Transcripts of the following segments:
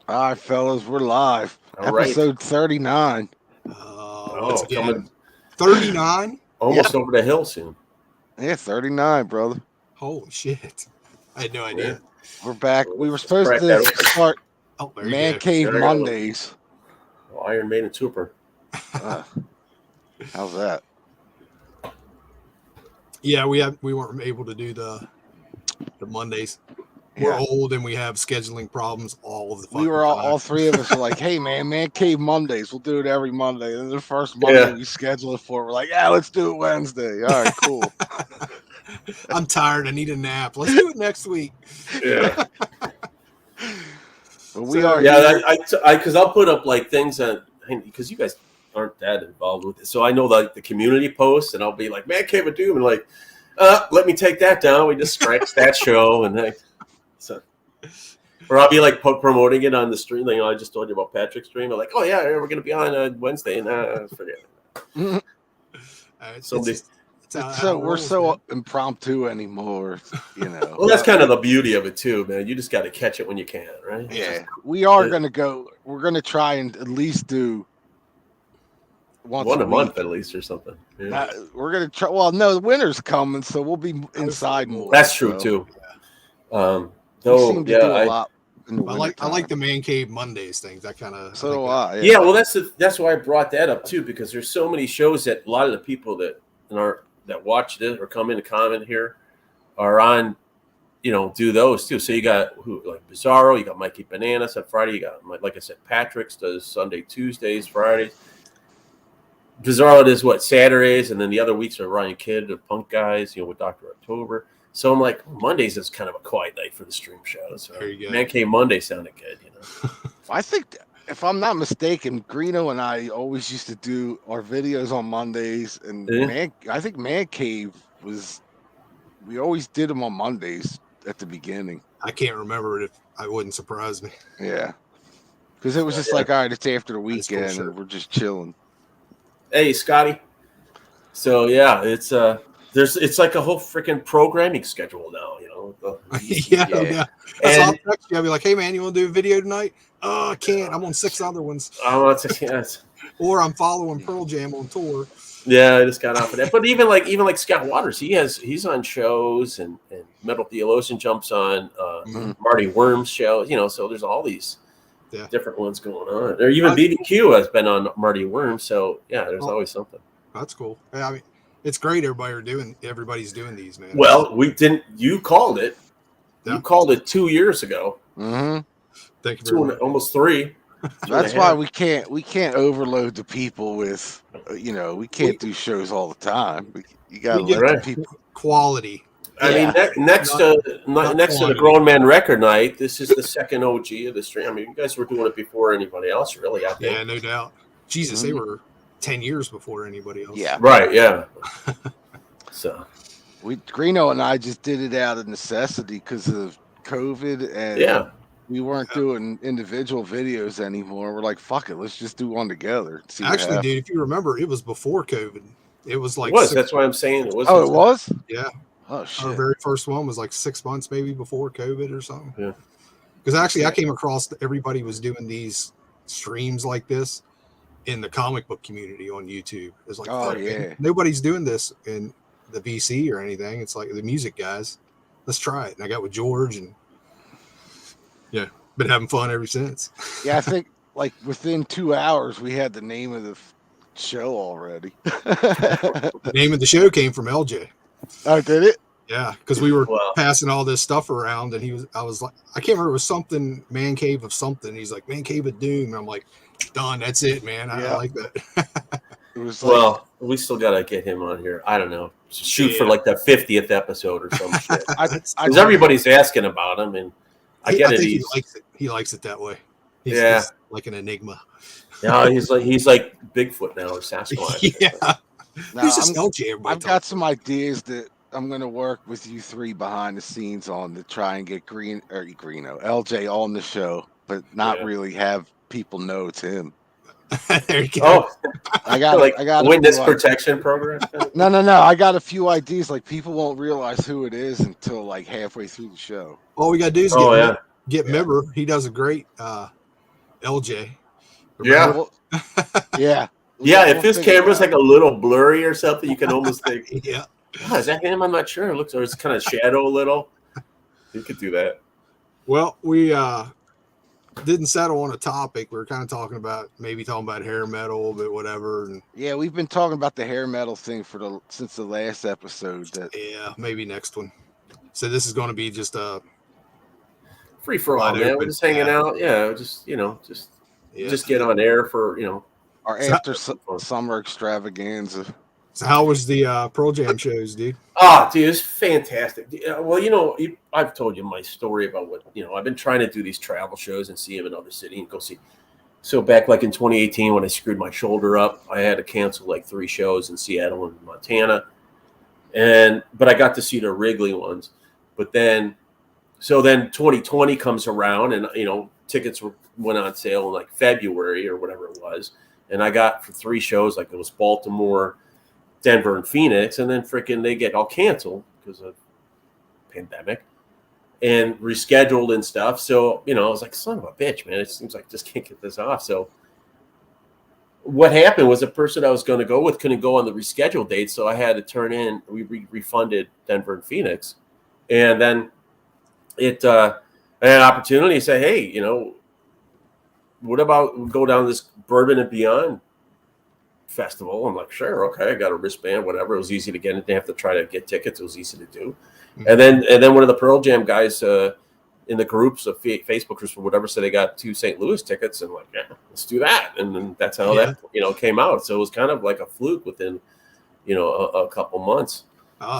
All right, fellas, we're live. All right. Episode 39. Once again, coming 39. almost over the hill soon. Yeah, 39, brother. Holy shit! I had no idea. We're back. We were Let's supposed crack to that open. start Oh, there you Man go. Cave There I go. Mondays. Iron Maiden Trooper. How's that? Yeah, we weren't able to do the Mondays. We're Yeah. old and we have scheduling problems all of the fucking We were all time. three of us were like, hey, man Cave Mondays. We'll do it every Monday. And the first Monday we schedule it for, we're like, yeah, let's do it Wednesday. All right, cool. I'm tired. I need a nap. Let's do it next week. Yeah. But we So, are Yeah, because I'll put up like things that because you guys aren't that involved with it. So I know like the community posts, and I'll be like, Man Cave of Doom, and like, let me take that down. We just scratch that show, and so. Or I'll be like promoting it on the stream. Like, I just told you about Patrick's stream. I'm like, oh yeah, we're gonna be on Wednesday, and forget it. we're so impromptu anymore, you know. Well, that's kind of the beauty of it too, man. You just got to catch it when you can, right? Yeah, we are gonna go. We're gonna try and at least do one a week. month at least or something. Yeah. We're gonna try. Well, no, the winter's coming, so we'll be inside more. That's true so. too. We seem to do a lot in the I like wintertime. the Man Cave Mondays things. That kind of So do I. Yeah, well, that's why I brought that up too, because there's so many shows that a lot of the people that watch this or come in to comment here are on, do those too. So you got like Bizarro, you got Mikey Bananas on Friday, you got, like I said, Patrick's does Sunday, Tuesdays, Fridays. Bizarro does Saturdays, and then the other weeks are Ryan Kidd, the Punk Guys, with Dr. October. So I'm like, Mondays is kind of a quiet night for the stream shows. So There you go. Man Cave Monday sounded good, I think, if I'm not mistaken, Greeno and I always used to do our videos on Mondays, and I think Man Cave we always did them on Mondays at the beginning. I can't remember it. It wouldn't surprise me. Yeah, because it was just like, all right, it's after the weekend, sure. and we're just chilling. Hey, Scotty. So yeah, it's like a whole freaking programming schedule now, Yeah. And I'll text you. I'll be like, hey man, you want to do a video tonight? Oh, I can't. I'm on 6 other ones. I want to, yes. Or I'm following Pearl Jam on tour. Yeah, I just got off of that. But even like Scott Waters, he's on shows, and Metal Theologian jumps on Marty Worm's show. So there's all these different ones going on. Or even BBQ has been on Marty Worm. So yeah, there's always something. That's cool. Yeah, I mean, it's great. Everybody's doing these, man. Well, you called it. Yeah. You called it 2 years ago. Mm-hmm. Thank you very much. Almost 3. That's why we can't overload the people with, we can't do shows all the time. You got to let the people quality. I mean, next to the Grown Man Record Night, this is the second OG of the stream. I mean, you guys were doing it before anybody else, really. I think. Yeah, no doubt. Jesus, they were 10 years before anybody else. Yeah. Right. Yeah. So Greeno and I just did it out of necessity because of COVID, and we weren't doing individual videos anymore. We're like, fuck it, let's just do one together. Actually, dude, if you remember, it was before COVID. It was like that's why I'm saying it was. Oh, it was? Yeah. Oh shit. Our very first one was like 6 months maybe before COVID or something. Yeah. Because actually, I came across everybody was doing these streams like this in the comic book community on YouTube. It's like, nobody's doing this in the VC or anything. It's like the music guys. Let's try it. And I got with George, and been having fun ever since. Yeah, I think like within 2 hours we had the name of the show already. The name of the show came from LJ. Oh, did it? Yeah, because we were passing all this stuff around, and I was like, I can't remember, it was something Man Cave of something. He's like, Man Cave of Doom. And I'm like, done. That's it, man. I like that. It was we still gotta get him on here. I don't know, shoot for like the 50th episode or some shit. Because everybody's asking about him, and I get it. He likes it. He likes it that way. He's like an enigma. Yeah, he's like Bigfoot now or Sasquatch. Yeah. Now, I've got some ideas that I'm going to work with you three behind the scenes on to try and get LJ on the show, but not really have people know it's him. There you go. Oh, I got witness protection program. No. I got a few ideas. Like, people won't realize who it is until like halfway through the show. All we got to do is get Mibber. He does a great LJ. Yeah. Well, yeah. Yeah, if his camera's like a little blurry or something, you can almost think, yeah. Oh, is that him? I'm not sure. It looks, or it's kind of shadow a little. You could do that. Well, we didn't settle on a topic. We were kind of talking about hair metal, but whatever. And yeah, we've been talking about the hair metal thing since the last episode. Yeah, maybe next one. So this is going to be just a free for all, man. We're just hanging out. Yeah, just get on air for our after summer extravaganza. So how was the Pearl Jam shows, dude? Dude, it's fantastic. Well, I've told you my story about what I've been trying to do these travel shows and see them in other cities and go see. So back like in 2018 when I screwed my shoulder up, I had to cancel like 3 shows in Seattle and Montana, but I got to see the Wrigley ones. But then 2020 comes around and tickets went on sale in like February or whatever it was, and I got for 3 shows, like it was Baltimore, Denver, and Phoenix, and then freaking they get all canceled because of pandemic and rescheduled and stuff. So I was like, son of a bitch, man, it seems like I just can't get this off. So what happened was the person I was going to go with couldn't go on the rescheduled date, so I had to turn in. We refunded Denver and Phoenix, and then I had an opportunity to say, hey, what about we go down this Bourbon and Beyond festival? I'm like, sure, okay. I got a wristband, whatever. It was easy to get. Didn't have to try to get tickets. It was easy to do. Mm-hmm. And then one of the Pearl Jam guys in the groups of Facebook groups or whatever said they got 2 St. Louis tickets, and like, yeah, let's do that. And then that's how that came out. So it was kind of like a fluke within a couple months.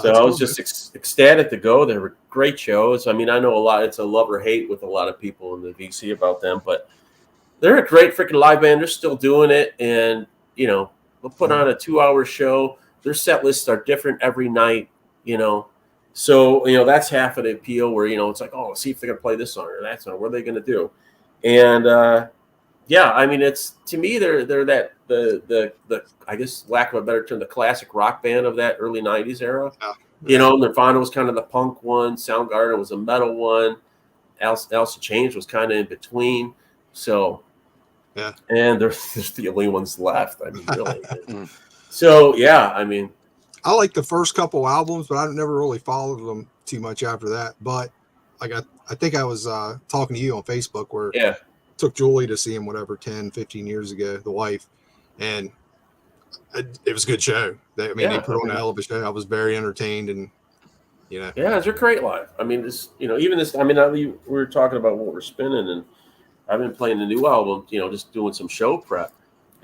So I was just ecstatic to go. They were great shows. I mean, I know a lot. It's a love or hate with a lot of people in the VC about them, but they're a great freaking live band. They're still doing it, and they'll put on a 2-hour show. Their set lists are different every night. So that's half of the appeal. Where it's like, oh, see if they're gonna play this song or that song. What are they gonna do? And I mean, it's to me they're that the I guess lack of a better term, the classic rock band of that early '90s era. Nirvana was kind of the punk one. Soundgarden was a metal one. Alice in Chains was kind of in between. So, and they're the only ones left. I mean, really. So, I mean, I like the first couple albums, but I never really followed them too much after that. But I think I was talking to you on Facebook where took Julie to see him, 10-15 years ago, the wife, and it was a good show. They put on a hell of a show. I was very entertained, and they're great live. I mean, this, even this. I mean, we were talking about what we're spinning, and I've been playing the new album. Just doing some show prep,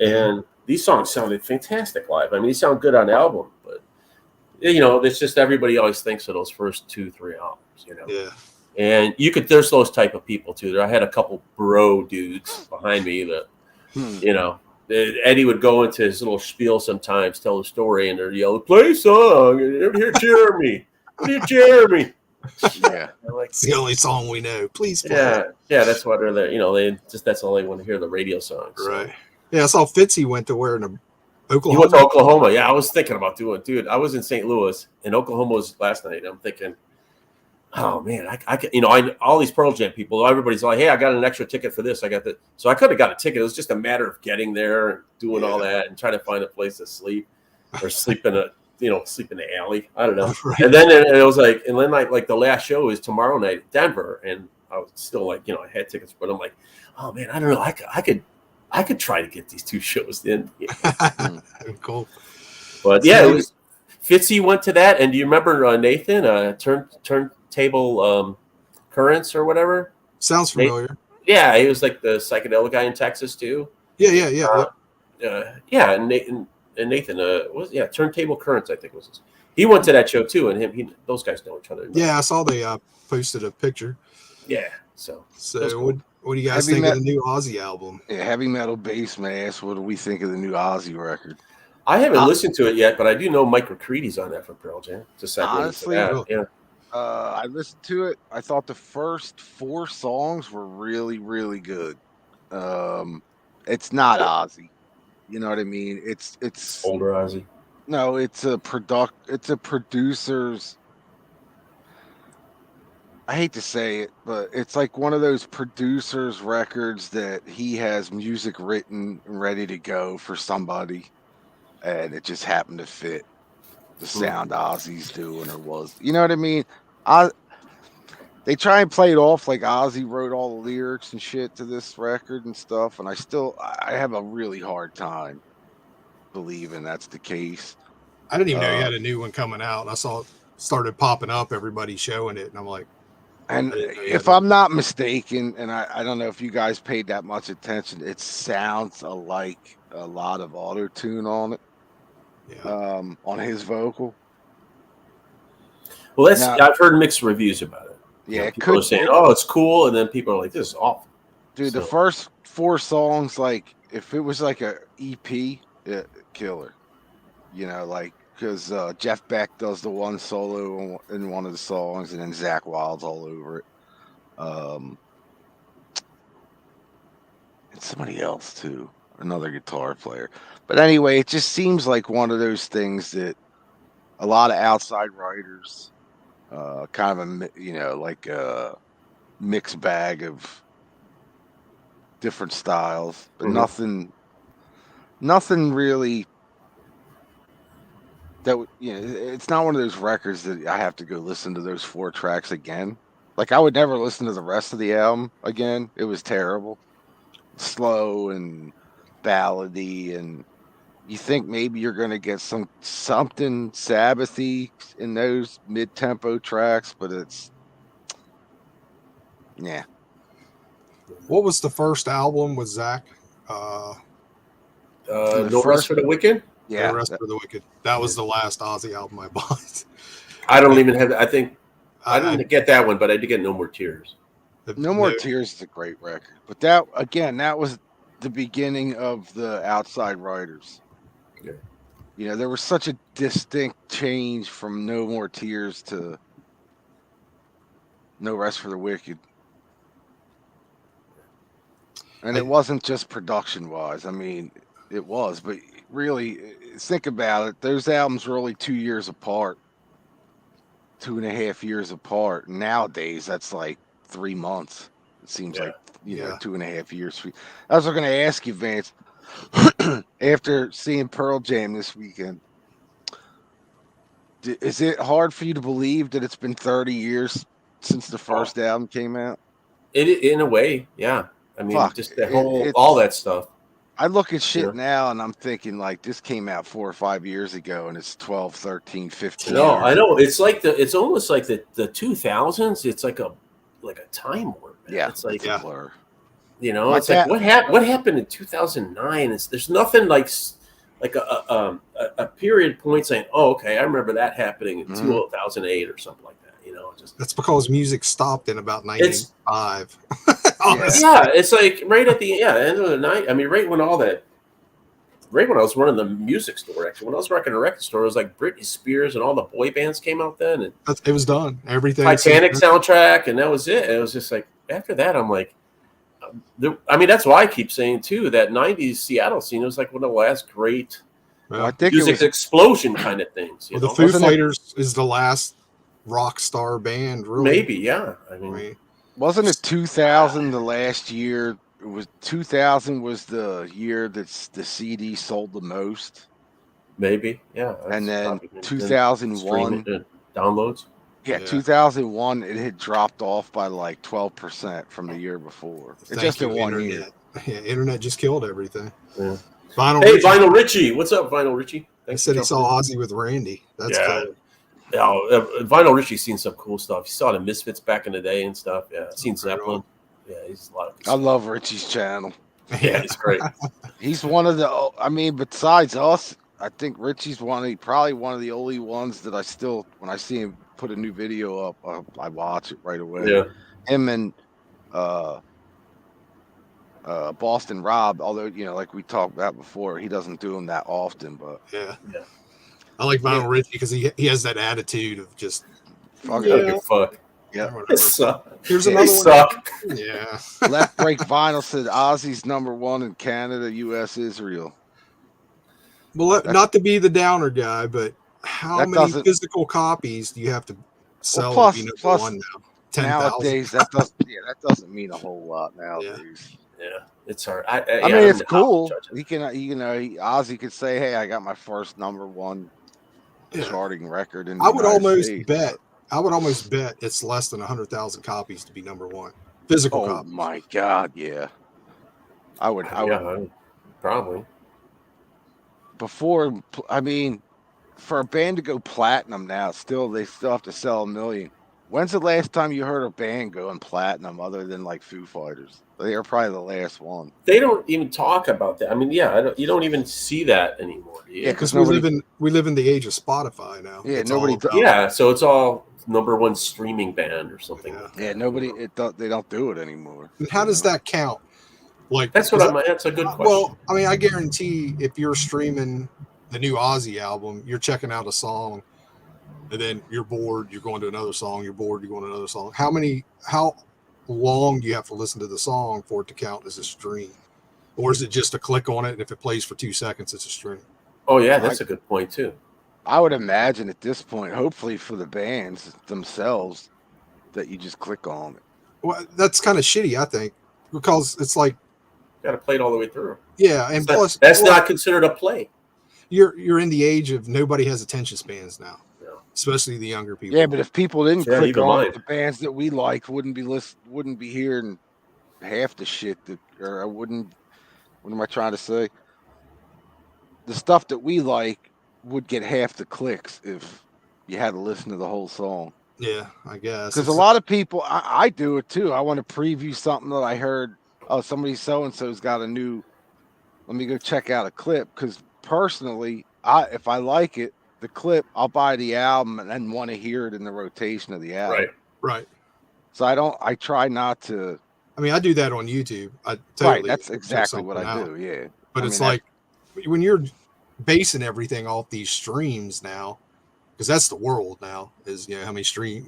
and these songs sounded fantastic live. I mean, they sound good on the album, but it's just everybody always thinks of those first 2-3 albums. Yeah. And there's those type of people too. I had a couple bro dudes behind me that, Eddie would go into his little spiel sometimes, tell a story, and they're yelling, "Play a song! Ever hear Jeremy? What are Jeremy?" Yeah, it's the only song we know. Please play. Yeah, that's why they're there. That's all they want to hear, the radio songs. Right. So. Yeah, I saw Fitzy went to Oklahoma. He went to Oklahoma. Yeah, I was thinking about doing it, dude. I was in St. Louis, and Oklahoma was last night. I'm thinking, oh man, I could, all these Pearl Jam people, everybody's like, hey, I got an extra ticket for this. I got that. So I could have got a ticket. It was just a matter of getting there and doing all that and trying to find a place to sleep or sleep in the alley. I don't know. Right. And then it was like, like the last show is tomorrow night in Denver. And I was still like, I had tickets, but I'm like, oh man, I don't know. I could try to get these 2 shows in. Cool. But it was Fitzy went to that. And do you remember Nathan, Turntable Currents or whatever? Sounds familiar. He was like the psychedelic guy in Texas too. Yeah. And Nathan Turntable Currents, I think was his. He went to that show too, and those guys know each other. Yeah, I saw they posted a picture. Yeah, so cool. What do you guys think of the new Ozzy album? Yeah, Heavy Metal Bass Mass. What do we think of the new Ozzy record? I haven't listened to it yet, but I do know Mike McCready's on that from Pearl Jam. Honestly, I listened to it. I thought the first 4 songs were really, really good. It's not Ozzy. You know what I mean? It's older Ozzy. No, it's a producer's. I hate to say it, but it's like one of those producers' records that he has music written and ready to go for somebody, and it just happened to fit the sound Ozzy's doing or was. You know what I mean? They try and play it off like Ozzy wrote all the lyrics and shit to this record and stuff, and I have a really hard time believing that's the case. I didn't even know he had a new one coming out. I saw it started popping up, everybody showing it, and I'm like, and if I'm not mistaken, and I don't know if you guys paid that much attention, it sounds like a lot of auto tune on it. Yeah. On his vocal. Well, I've heard mixed reviews about it. Yeah, people are saying, "Oh, it's cool," and then people are like, "This is awful." Dude, the first 4 songs, like if it was like a EP, killer. You know, like because Jeff Beck does the one solo in one of the songs, and then Zakk Wylde's all over it. And somebody else too, another guitar player. But anyway, it just seems like one of those things that a lot of outside writers, kind of like a mixed bag of different styles, but nothing really that it's not one of those records that I have to go listen to those 4 tracks again. Like I would never listen to the rest of the album again. It was terrible, slow and ballady, and you think maybe you're going to get something Sabbathy in those mid-tempo tracks, but it's yeah. What was the first album with Zakk? No Rest for the Wicked? Yeah. No Rest for the Wicked. That was the last Ozzy album I bought. I don't even have, I think, I didn't get that one, but I did get No More Tears. No More Tears is a great record. But that was the beginning of the outside writers. Yeah. There was such a distinct change from No More Tears to No Rest for the Wicked. And it wasn't just production-wise. I mean, it was, but really, think about it. Those albums were only 2 years apart, 2.5 years apart. Nowadays, that's like 3 months. It seems like 2.5 years. I was going to ask you, Vance, after seeing Pearl Jam this weekend, is it hard for you to believe that it's been 30 years since the first album came out? In a way, yeah. I mean, just the whole, all that stuff. I look at shit now and I'm thinking like this came out 4 or 5 years ago and it's 12, 13, 15 No, years. I know. It's like it's almost like the 2000s. It's like a time warp. Man. Yeah. It's like a blur. It's like what happened in 2009? There's nothing like a period point saying, "Oh, okay, I remember that happening in 2008 or something like that." That's because music stopped in about 1995. Yeah, it's like right at the end of the night. I mean, right when I was running the music store, actually, when I was working a record store, it was like Britney Spears and all the boy bands came out then, and it was done. Everything. Titanic soundtrack, and that was it. And it was just like after that, I'm like, I mean, that's why I keep saying too that '90s Seattle scene was like one of the last great music explosion kind of things. The Foo Fighters is the last rock star band, really. Maybe, yeah. I mean, wasn't it 2000 the last year? It was 2000 was the year that the CD sold the most. Maybe, yeah. And then 2001 downloads. Yeah, 2001 it had dropped off by like 12% from the year before. It's just in 1 year. Yeah, internet just killed everything. Yeah. Vinyl Richie, what's up, Vinyl Richie? I said he saw Ozzy with Randy. That's cool. Yeah, Vinyl Richie's seen some cool stuff. He saw the Misfits back in the day and stuff. Yeah, seen Zeppelin. Yeah, he's a lot of. I love Richie's channel. Yeah, he's great. He's one of the. I mean, besides us, I think Richie's probably one of the only ones that I still, when I see him put a new video up, I watch it right away. Yeah. Him and Boston Rob, although like we talked about before, he doesn't do them that often, but yeah. I like Vinyl Richie because he has that attitude of just fuck. Yeah. Here's another one. Yeah. Left Break Vinyl said Ozzy's #1 in Canada, US, Israel. Well, not to be the downer guy, but how many physical copies do you have to sell to be #1 now? nowadays that doesn't mean a whole lot nowadays. Yeah, it's hard. I mean, it's cool. Ozzy could say, "Hey, I got my first #1 charting record in the United States." I would almost bet it's less than 100,000 copies to be #1 physical copies. Oh my God, yeah. I would probably. Before, I mean, for a band to go platinum now, they still have to sell 1 million. When's the last time you heard a band going platinum other than like Foo Fighters? They are probably the last one. They don't even talk about that. I mean, you don't even see that anymore. Yeah, because we live in the age of Spotify now. Yeah, nobody. So it's all #1 streaming band or something. Yeah, nobody. They don't do it anymore. And how does that count? Like that's a good question. Well, I mean, I guarantee if you're streaming the new Ozzy album, you're checking out a song, and then you're bored, you're going to another song, you're bored, you're going to another song. How long do you have to listen to the song for it to count as a stream? Or is it just a click on it, and if it plays for 2 seconds, it's a stream? Oh, yeah, that's a good point, too. I would imagine at this point, hopefully for the bands themselves, that you just click on it. Well, that's kind of shitty, I think, because it's like, got to play it all the way through. Yeah, and plus that's not considered a play. You're in the age of nobody has attention spans now, especially the younger people. Yeah, but if people didn't click on it, the bands that we liked wouldn't be hearing half the shit or I wouldn't. What am I trying to say? The stuff that we like would get half the clicks if you had to listen to the whole song. Yeah, I guess. Because a lot of people, I do it too. I want to preview something that I heard. Oh, somebody so-and-so's got a new, let me go check out a clip. Because personally, if I like it, the clip, I'll buy the album and then want to hear it in the rotation of the album. Right. So I try not to. I mean, I do that on YouTube. That's exactly what I do, yeah. But it's like, when you're basing everything off these streams now, because that's the world now, is, how many streams.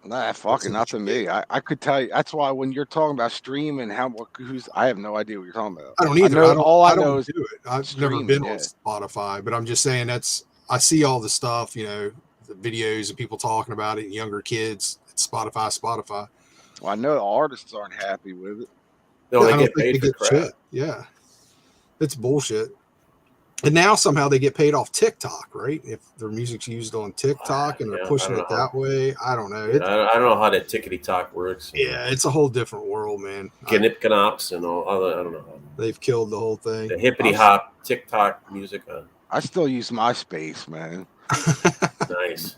Nah, fucking not to me. I could tell you. That's why when you're talking about streaming, I have no idea what you're talking about. I don't either. I don't do it. I've never been on Spotify, but I'm just saying I see all the stuff, the videos and people talking about it, and younger kids. It's Spotify. Well, I know the artists aren't happy with it. No, they get paid for crap. Shit. Yeah, it's bullshit. And now somehow they get paid off TikTok, right? If their music's used on TikTok and they're pushing it that way, I don't know. I don't know how that tickety-talk works. Yeah, it's a whole different world, man. Gnip-gnops and all. I don't know. They've killed the whole thing. The hippity-hop TikTok music. I still use MySpace, man. Nice.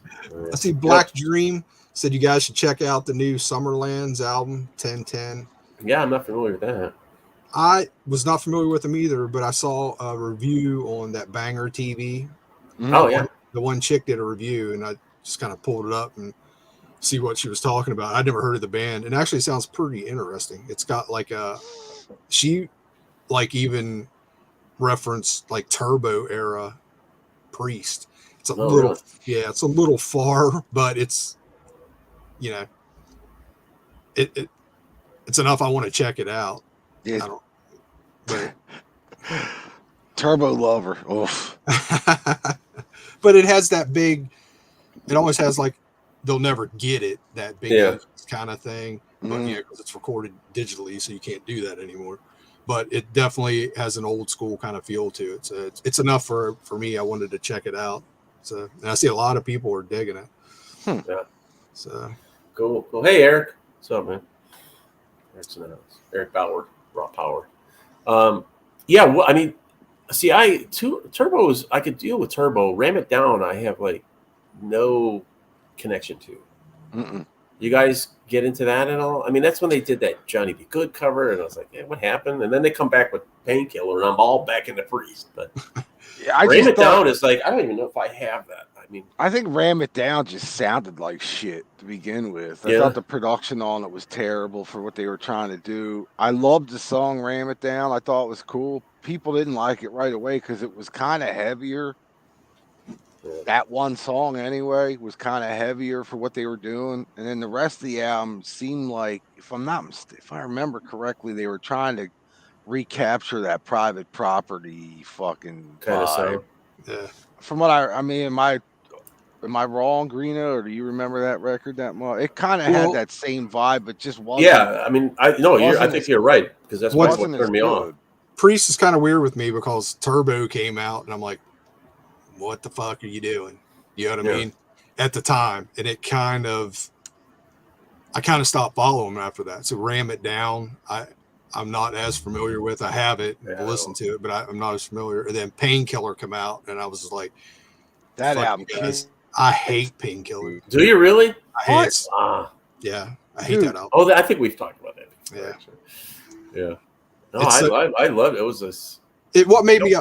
I see Black Dream said you guys should check out the new Summerlands album, 1010. Yeah, I'm not familiar with that. I was not familiar with them either, but I saw a review on that Banger TV. Oh, yeah. The one chick did a review, and I just kind of pulled it up and see what she was talking about. I'd never heard of the band, and it actually sounds pretty interesting. It's got she even referenced like Turbo era Priest. It's it's a little far, but it's it's enough. I want to check it out. Yeah. Turbo Lover. Oof. But it has that big, it almost has like they'll never get it, that big kind of thing. But because it's recorded digitally, so you can't do that anymore. But it definitely has an old school kind of feel to it. So it's enough for me. I wanted to check it out. So, and I see a lot of people are digging it. Yeah. So cool. Hey, Eric. What's up, man? Eric's in the house. Eric Bauer, Raw Power. I mean, see, Turbos, I could deal with Turbo. Ram It Down, I have like no connection to. Mm-mm. You guys get into that at all? I mean, that's when they did that Johnny B. Good cover, and I was like, hey, what happened? And then they come back with Painkiller, and I'm all back in the Priest. But Ram It Down is like, I don't even know if I have that. I mean, I think Ram It Down just sounded like shit to begin with. I thought the production on it was terrible for what they were trying to do. I loved the song Ram It Down. I thought it was cool. People didn't like it right away because it was kind of heavier. That one song anyway was kind of heavier for what they were doing. And then the rest of the album seemed like, if I remember correctly, they were trying to recapture that Private Property fucking kind of sound. Yeah. From what I mean, my Am I wrong, Greeno, or do you remember that record that much? It kind of had that same vibe, but just wasn't. Yeah, I mean, I think you're right because that's what turned me on. Priest is kind of weird with me because Turbo came out, and I'm like, "What the fuck are you doing?" You know what I mean? At the time, and I kind of stopped following him after that. So Ram It Down, I'm not as familiar with. I have it, listened to it, but I'm not as familiar. And then Painkiller come out, and I was just like, that album. I hate Painkiller. Do you really? I hate it. Yeah, I hate that album. Oh, I think we've talked about that before. Yeah, actually. Yeah. No, I love it. It was this. What made me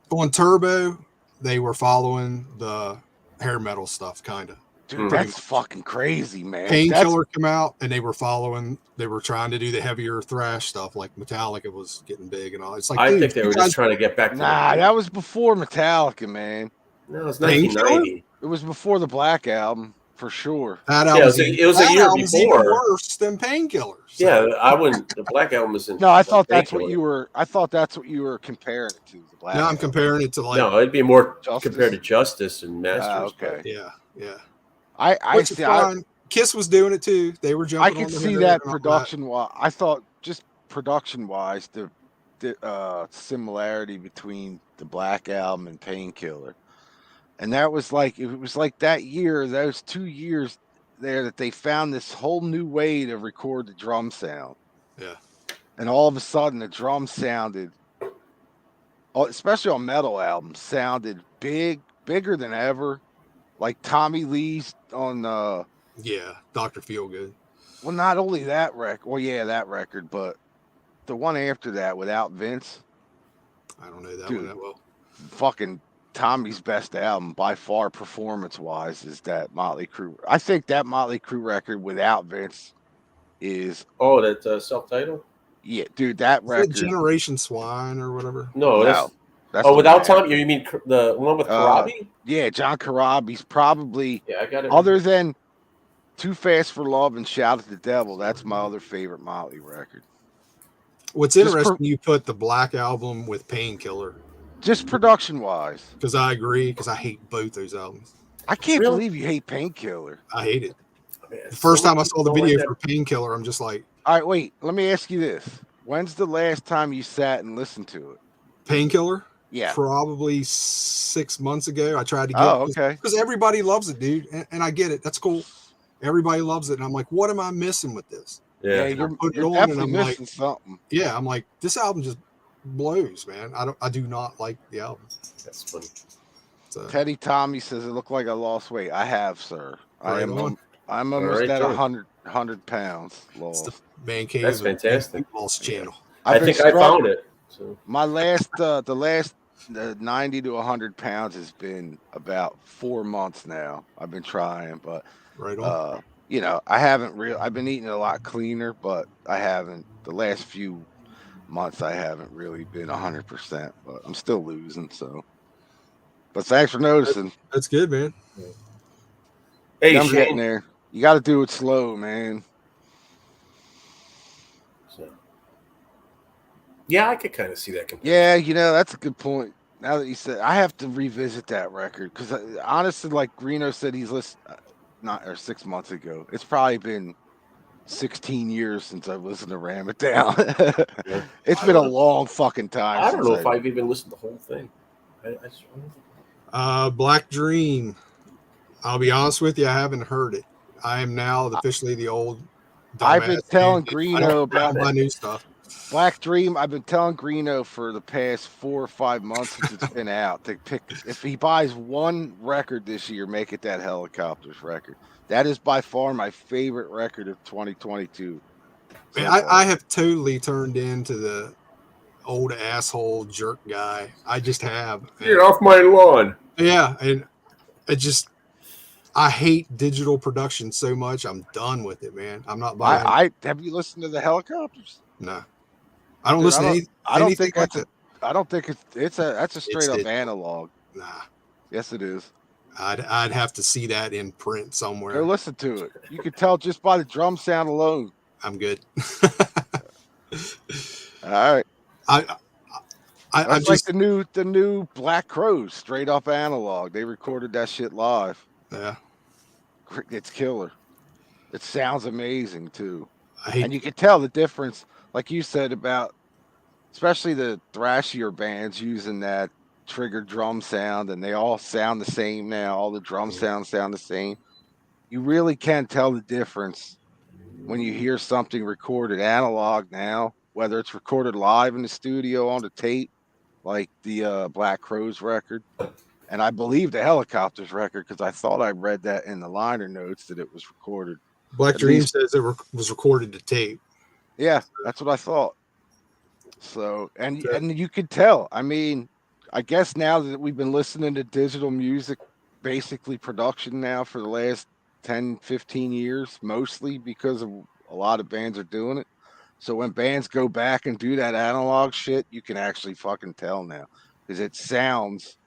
on Turbo? They were following the hair metal stuff, kind of. Dude, that's fucking crazy, man. Painkiller come out, and they were trying to do the heavier thrash stuff, like Metallica was getting big and all. It's like, I think they were just trying to get back to that was before Metallica, man. No, it was 1990. It was before the Black Album, for sure. That album, it was a year before. Even worse than Painkiller. So. Yeah, I wouldn't. The Black Album was in. No, I thought that's what you were. I thought that's what you were comparing it to. The Black. No, I'm comparing it to like. No, it'd be more compared to Justice and Masters. Okay. Yeah. I see. Kiss was doing it too. They were jumping. I could see that production wise. I thought just production wise, the similarity between the Black Album and Painkiller, and it was like that year, those 2 years there, that they found this whole new way to record the drum sound. Yeah, and all of a sudden the drum sounded, especially on metal albums, sounded bigger than ever. Like Tommy Lee's on Dr. Feelgood. Well, not only that record. Well, yeah, that record, but the one after that without Vince. I don't know that one that well. Fucking Tommy's best album by far, performance-wise, is that Motley Crue. I think that Motley Crue record without Vince is. Oh, that self-titled. Yeah, dude, that record. Generation Swine or whatever. No. That's without Tommy, you mean the one with Karabi? Yeah, John Karabi's probably. Yeah, I got it. Other than Too Fast for Love and Shout at the Devil, that's my other favorite Motley record. What's interesting, you put the Black Album with Painkiller. Just production-wise. Because I agree, because I hate both those albums. I can't believe you hate Painkiller. I hate it. The first time I saw the video for Painkiller, I'm just like... All right, wait. Let me ask you this. When's the last time you sat and listened to it? Painkiller? Yeah. Probably 6 months ago. I tried to get okay. Because everybody loves it, dude. And I get it. That's cool. Everybody loves it. And I'm like, what am I missing with this? Yeah, you're definitely missing something. Yeah, I'm like, this album just blows, man. I do not like the album. That's funny. So, Teddy Tommy says it looked like I lost weight. I have, sir. I'm almost at 100 pounds lost. It's the Mancave. That's fantastic. Lost channel. I think I found it. So. My last, the last 90 to 100 pounds has been about 4 months now. I've been trying, but right on. I haven't I've been eating a lot cleaner, but I haven't. The last few months, I haven't really been 100%, but I'm still losing. So, but thanks for noticing. That's good, man. Hey, I'm getting there. You got to do it slow, man. So. Yeah, I could kind of see that. Yeah, that's a good point. Now that you said, I have to revisit that record because honestly, like Greeno said, he's listened. 6 months ago. It's probably been 16 years since I've listened to Ram It Down. It's been a long fucking time. I don't know if I've even listened to the whole thing. Black Dream. I'll be honest with you, I haven't heard it. I am now officially the old. I've been telling Greeno about my new stuff. Black Dream. I've been telling Greeno for the past 4 or 5 months since it's been out to pick. If he buys one record this year, make it that Helicopters record. That is by far my favorite record of 2022. Man, I have totally turned into the old asshole jerk guy. I just have. Get off my lawn. Yeah, and I hate digital production so much. I'm done with it, man. I'm not buying. Have you listened to the Helicopters? No. I don't listen to anything. I don't think that's a straight up analog. Nah. Yes, it is. I'd have to see that in print somewhere. Go listen to it. You can tell just by the drum sound alone. I'm good. All right. I'm like the new Black Crowes, straight up analog. They recorded that shit live. Yeah. It's killer. It sounds amazing too. And you can tell the difference, like you said, about especially the thrashier bands using that triggered drum sound, and they all sound the same now. All the drum sounds sound the same. You really can tell the difference when you hear something recorded analog now, whether it's recorded live in the studio on the tape, like the Black Crowes record. And I believe the Helicopters record, because I thought I read that in the liner notes that it was recorded. Black Dream says it was recorded to tape. Yeah, that's what I thought. So, and you could tell. I mean, I guess now that we've been listening to digital music, basically production now for the last 10, 15 years, mostly because of a lot of bands are doing it. So when bands go back and do that analog shit, you can actually fucking tell now because it sounds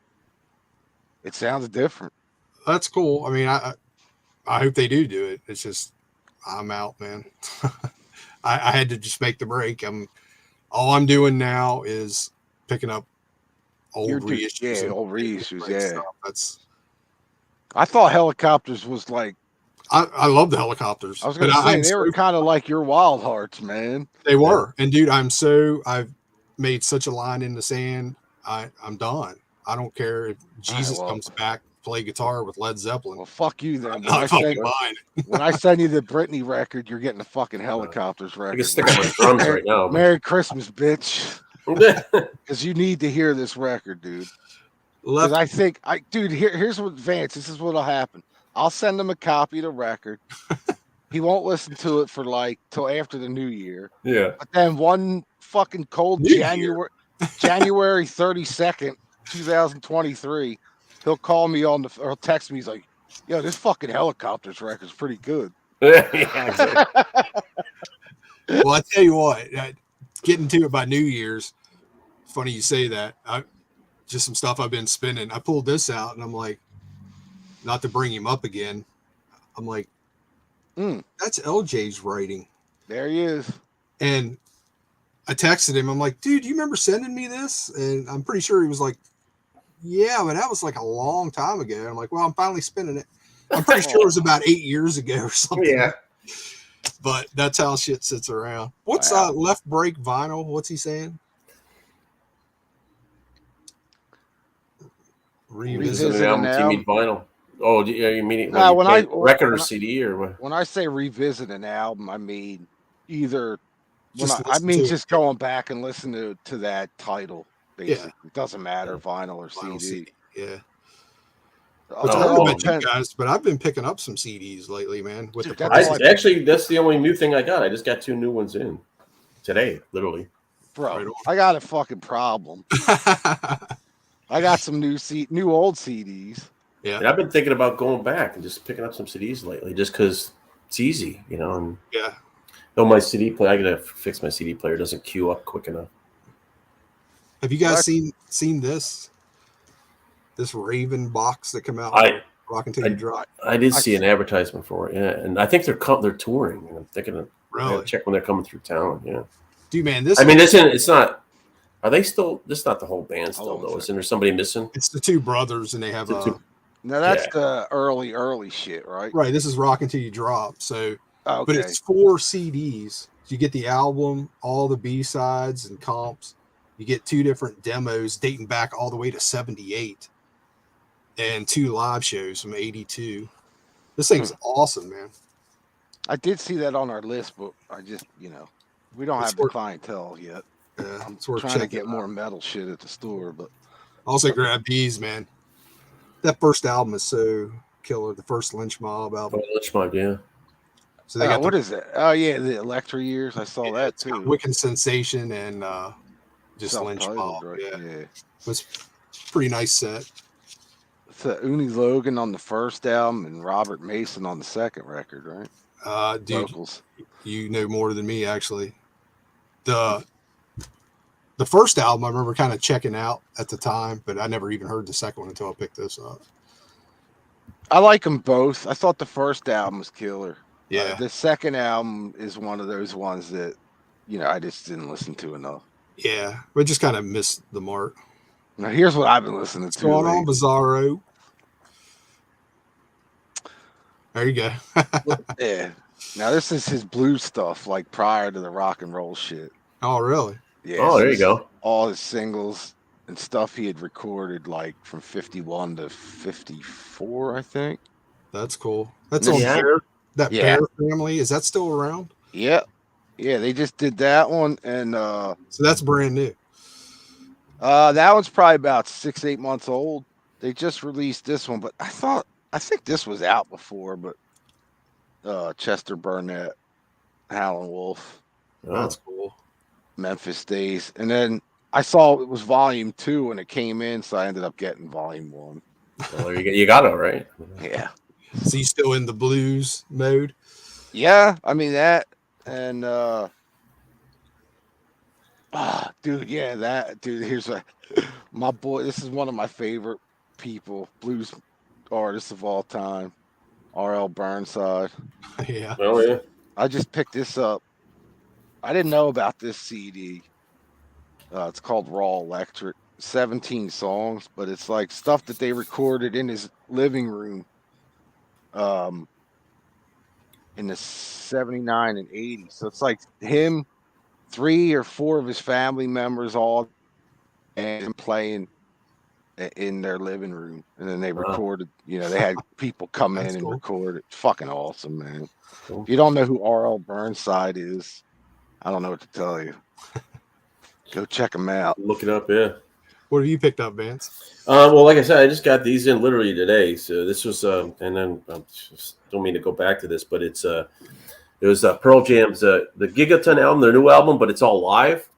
different. That's cool. I mean, I hope they do it. It's just I'm out, man. I had to just make the break. All I'm doing now is picking up old reissues. Yeah, old reissues. Yeah, stuff. I thought Helicopters was like. I love the Helicopters. I was going to say they were kind of like your Wild Hearts, man. They were, and dude, I've made such a line in the sand. I'm done. I don't care if Jesus comes back, play guitar with Led Zeppelin. Well, fuck you then. When I send you the Britney record, you're getting the fucking Helicopters record. I can stick on my drums right now. Merry Christmas, bitch. Because you need to hear this record, dude. Because I think, dude, here's what, Vance, this is what'll happen. I'll send him a copy of the record. He won't listen to it for till after the new year. Yeah. But then one fucking cold January 32nd, 2023, he'll call me or text me. He's like, yo, this fucking Helicopters record's pretty good. Yeah, exactly. Well, I tell you what, getting to it by New Year's, funny you say that. Just some stuff I've been spinning. I pulled this out and I'm like, not to bring him up again. I'm like, that's LJ's writing. There he is. And I texted him. I'm like, dude, you remember sending me this? And I'm pretty sure he was like, yeah, but that was like a long time ago. And I'm like, well, I'm finally spinning it. I'm pretty sure it was about 8 years ago or something. Yeah. But that's how shit sits around. What's Left Break Vinyl? What's he saying? Revisit an album. You mean vinyl? Oh, you mean record or CD or what? When I say revisit an album, I mean either. Just going back and listening to that title. Basically, it doesn't matter vinyl or CD. Yeah. Guys, but I've been picking up some CDs lately, man. Actually, that's the only new thing I got. I just got 2 new ones in today, literally. Bro, I got a fucking problem. I got some new old CDs. Yeah, and I've been thinking about going back and just picking up some CDs lately, just because it's easy, you know. And my CD player, I gotta fix my CD player. It doesn't queue up quick enough. Have you guys seen this Raven box that come out? Rockin' Till You Drop. I did see an advertisement for it. Yeah, and I think they're touring. And I'm thinking of check when they're coming through town. Yeah, dude, man, it's not. Are they still? This is not the whole band still, though. Isn't there somebody missing? It's the 2 brothers, and they have No, that's the early shit, right? Right. This is Rockin' Till You Drop. So, but it's 4 CDs. You get the album, all the B-sides and comps. You get 2 different demos dating back all the way to 78, and 2 live shows from 82. This thing's awesome, man. I did see that on our list, but I just, we don't have the clientele yet. Yeah, I'm trying to get more metal shit at the store, but also grab these, man. That first album is so killer. The first Lynch Mob album. Lynch Mob, yeah. So they got what is it? Oh yeah, the Electra Years. I saw that too. Wicked Sensation and just Lynch Mob. Right? Yeah. It was a pretty nice set. It's Uni Logan on the first album and Robert Mason on the second record, right? Dude, vocals. You know more than me actually. The first album I remember kind of checking out at the time, but I never even heard the second one until I picked this up. I like them both. I thought the first album was killer. Yeah. The second album is one of those ones that, I just didn't listen to enough. Yeah, but just kind of missed the mark. Now here's what I've been listening to. What's going on, Bizarro? There you go. Yeah. Now this is his blues stuff, like prior to the rock and roll shit. Oh, really? Yeah. Oh, so there you go. All his singles and stuff he had recorded, like from 51 to 54, I think. That's cool. That's And on this- Bear. That Yeah. Bear family, is that still around? Yeah. Yeah, they just did that one, and So that's brand new. that one's probably about 6-8 months old. They just released this one, but I think this was out before, but Chester Burnett, Howlin' Wolf, That's cool. Memphis Days, and then I saw it was volume 2 when it came in, so I ended up getting volume 1. Well, there you got it, right? Yeah. So you still in the blues mode? Yeah, I mean that, and dude, yeah, that dude. Here's my boy. This is one of my favorite people, blues artists of all time, R.L. Burnside. Yeah. Oh yeah. I just picked this up. I didn't know about this CD. It's called Raw Electric. 17 songs, but it's like stuff that they recorded in his living room. In the 79 and 80. So it's like him, 3 or 4 of his family members all and playing in their living room, and then they recorded. You know, they had people come in and record it. Fucking awesome, man. Cool. If you don't know who R.L. Burnside is, I don't know what to tell you. Go check him out. Look it up, yeah. What have you picked up, Vance? Well, like I said, I just got these in literally today. So this was, and then I don't mean to go back to this, but it was Pearl Jam's the Gigaton album, their new album, but it's all live.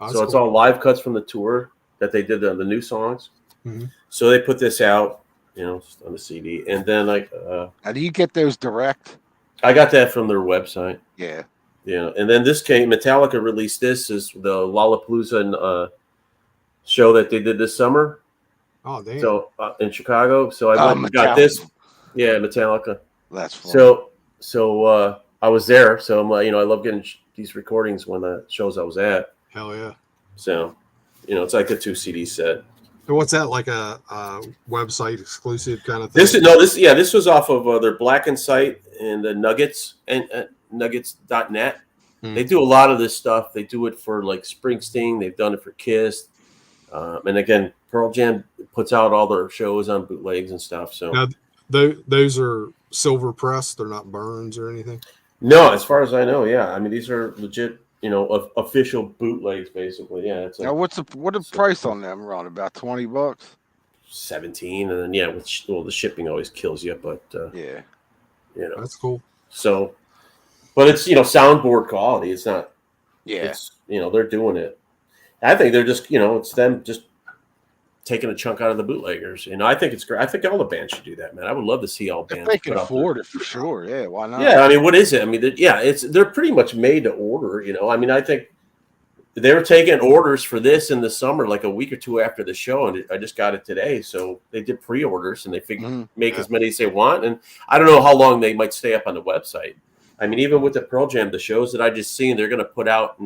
Oh, so it's all live cuts from the tour that they did on the new songs. Mm-hmm. So they put this out, on the CD, and then how do you get those direct? I got that from their website. Yeah. Yeah, and then this came. Metallica released this as the Lollapalooza show that they did this summer. Oh, damn! So in Chicago, so I went and got this. Yeah, Metallica. That's fun. So I was there. So I'm I love getting these recordings when the shows I was at. Hell yeah! So it's like a 2 CD set. So what's that, like a website exclusive kind of thing? This was off of their Blackened site and the Nuggets and Nuggets.net. They do a lot of this stuff. They do it for like Springsteen. They've done it for Kiss. And again, Pearl Jam puts out all their shows on bootlegs and stuff. So now, those are silver pressed. They're not burns or anything. No, as far as I know, yeah. I mean, these are legit, official bootlegs, basically. Yeah. Now, what the price on them? Around about $20. 17, and then the shipping always kills you, but yeah, that's cool. So, but it's soundboard quality. It's not. Yeah. It's they're doing it. I think they're just it's them just taking a chunk out of the bootleggers. I think it's great. I think all the bands should do that, man. I would love to see all bands. If they can afford it, for sure. Yeah, why not? Yeah, I mean, what is it? I mean, they're pretty much made to order. I mean, I think they were taking orders for this in the summer, like a week or two after the show, and I just got it today. So they did pre-orders, and they figured make as many as they want. And I don't know how long they might stay up on the website. I mean, even with the Pearl Jam, the shows that I just seen, they're going to put out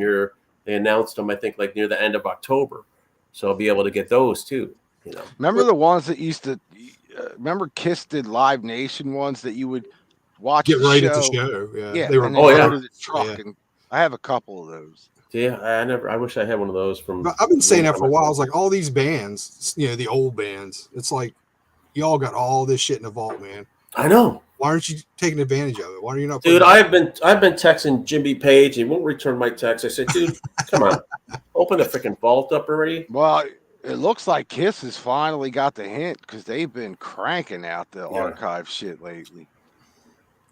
they announced them, I think, like near the end of October. So I'll be able to get those too. Remember the ones that used to? Remember Kiss did Live Nation ones that you would watch. Get right at the show. Yeah. They were go to the truck, and I have a couple of those. Yeah, I wish I had one of those from. I've been saying that for a while. I was like, all these bands, the old bands. It's like y'all got all this shit in the vault, man. I know. Why aren't you taking advantage of it? Why are you not? Dude, I've been texting Jimmy Page. He won't return my text. I said, dude, come on, open the freaking vault up already. Well, it looks like Kiss has finally got the hint because they've been cranking out the archive shit lately,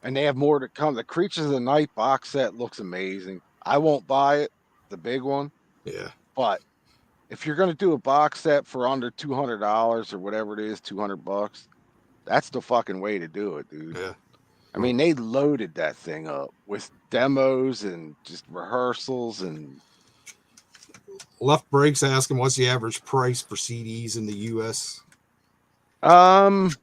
and they have more to come. The Creatures of the Night box set looks amazing. I won't buy it, the big one. Yeah, but if you're gonna do a box set for under $200 or whatever it is, $200. That's the fucking way to do it, dude. Yeah. I mean, they loaded that thing up with demos and just rehearsals and. Left Breaks asking, what's the average price for CDs in the U.S.? Man,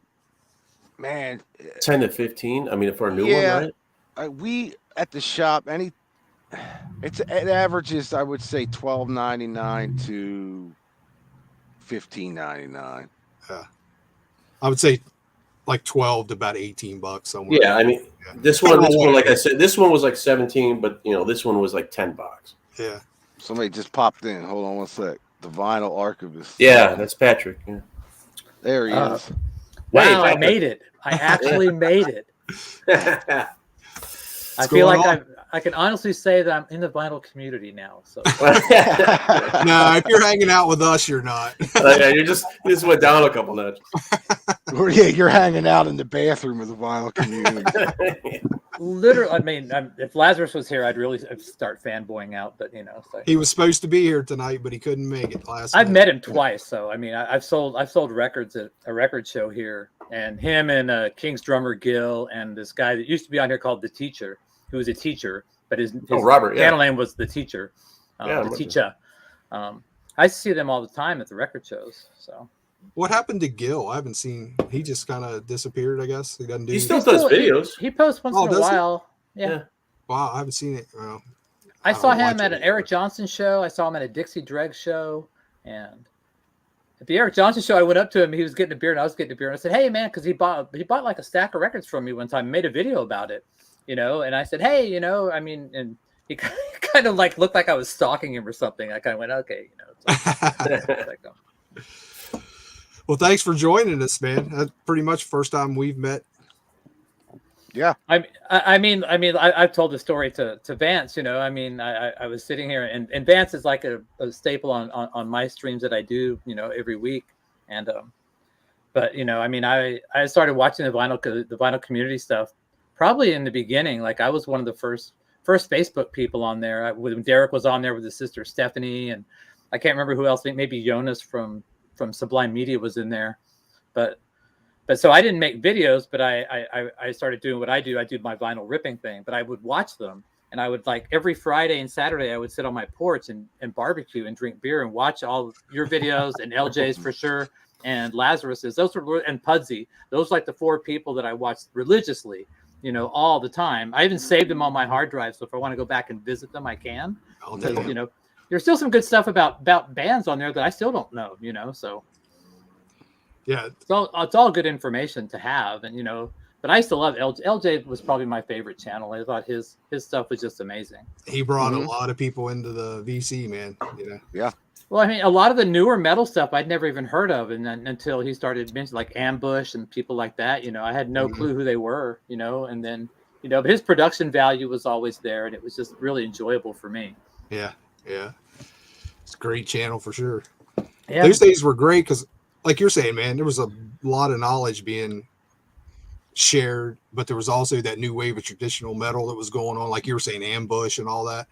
10 to 15. I mean, for a new one, right? We at the shop, it averages, I would say, $12.99 to $15.99. I would say like 12 to about $18 somewhere. Yeah, I mean, this one, like I said, this one was like 17, but this one was like $10. Yeah. Somebody just popped in. Hold on one sec. The Vinyl Archivist. Yeah, that's Patrick. Yeah. There he is. Wow, I made it. I actually made it. I feel like I can honestly say that I'm in the vinyl community now. So no, if you're hanging out with us, you're not. Yeah, you just went down a couple notches. Yeah, you're hanging out in the bathroom of the vinyl community. Literally, I mean, if Lazarus was here, I'd really start fanboying out. But so. He was supposed to be here tonight, but he couldn't make it last. I've met him twice, so I mean, I've sold records at a record show here, and him and King's drummer Gil and this guy that used to be on here called The Teacher, who was a teacher, but his Robert, channel name was The Teacher, The Teacher. I see them all the time at the record shows. So. What happened to Gil? I haven't seen. He just kind of disappeared. I guess he doesn't do. He still does videos. He posts once in a while. Yeah. Wow, I haven't seen it. Well, I saw him at an Eric Johnson show. I saw him at a Dixie Dregs show, and at the Eric Johnson show, I went up to him. He was getting a beer, and I was getting a beer. And I said, "Hey, man," because he bought like a stack of records from me one time. Made a video about it, And I said, "Hey, I mean," and he kind of like looked like I was stalking him or something. I kind of went, "Okay, Well, thanks for joining us, man. That's pretty much the first time we've met. Yeah. I mean, I've told the story to Vance, I mean, I was sitting here and Vance is like a staple on my streams that I do, every week. And, but, I mean, I started watching the vinyl community stuff probably in the beginning. Like I was one of the first Facebook people on there. When Derek was on there with his sister Stephanie, and I can't remember who else, maybe Jonas from Sublime Media was in there, but so I didn't make videos, but I started doing what I do. I do my vinyl ripping thing, but I would watch them, and I would like every Friday and Saturday I would sit on my porch and barbecue and drink beer and watch all your videos and LJ's for sure, and Lazarus's. Those were, and Pudsey. Those were like the four people that I watched religiously, all the time. I even saved them on my hard drive, so if I want to go back and visit them, I can. There's still some good stuff about bands on there that I still don't know, so yeah, it's all good information to have. And, but I still love LJ. LJ was probably my favorite channel. I thought his stuff was just amazing. He brought a lot of people into the VC, man. Yeah. Well, I mean, a lot of the newer metal stuff I'd never even heard of. And then until he started mentioning like Ambush and people like that, I had no clue who they were, and then, but his production value was always there. And it was just really enjoyable for me. Yeah. Yeah. It's a great channel for sure. Yeah. Those days were great because, like you're saying, man, there was a lot of knowledge being shared, but there was also that new wave of traditional metal that was going on, like you were saying, Ambush and all that.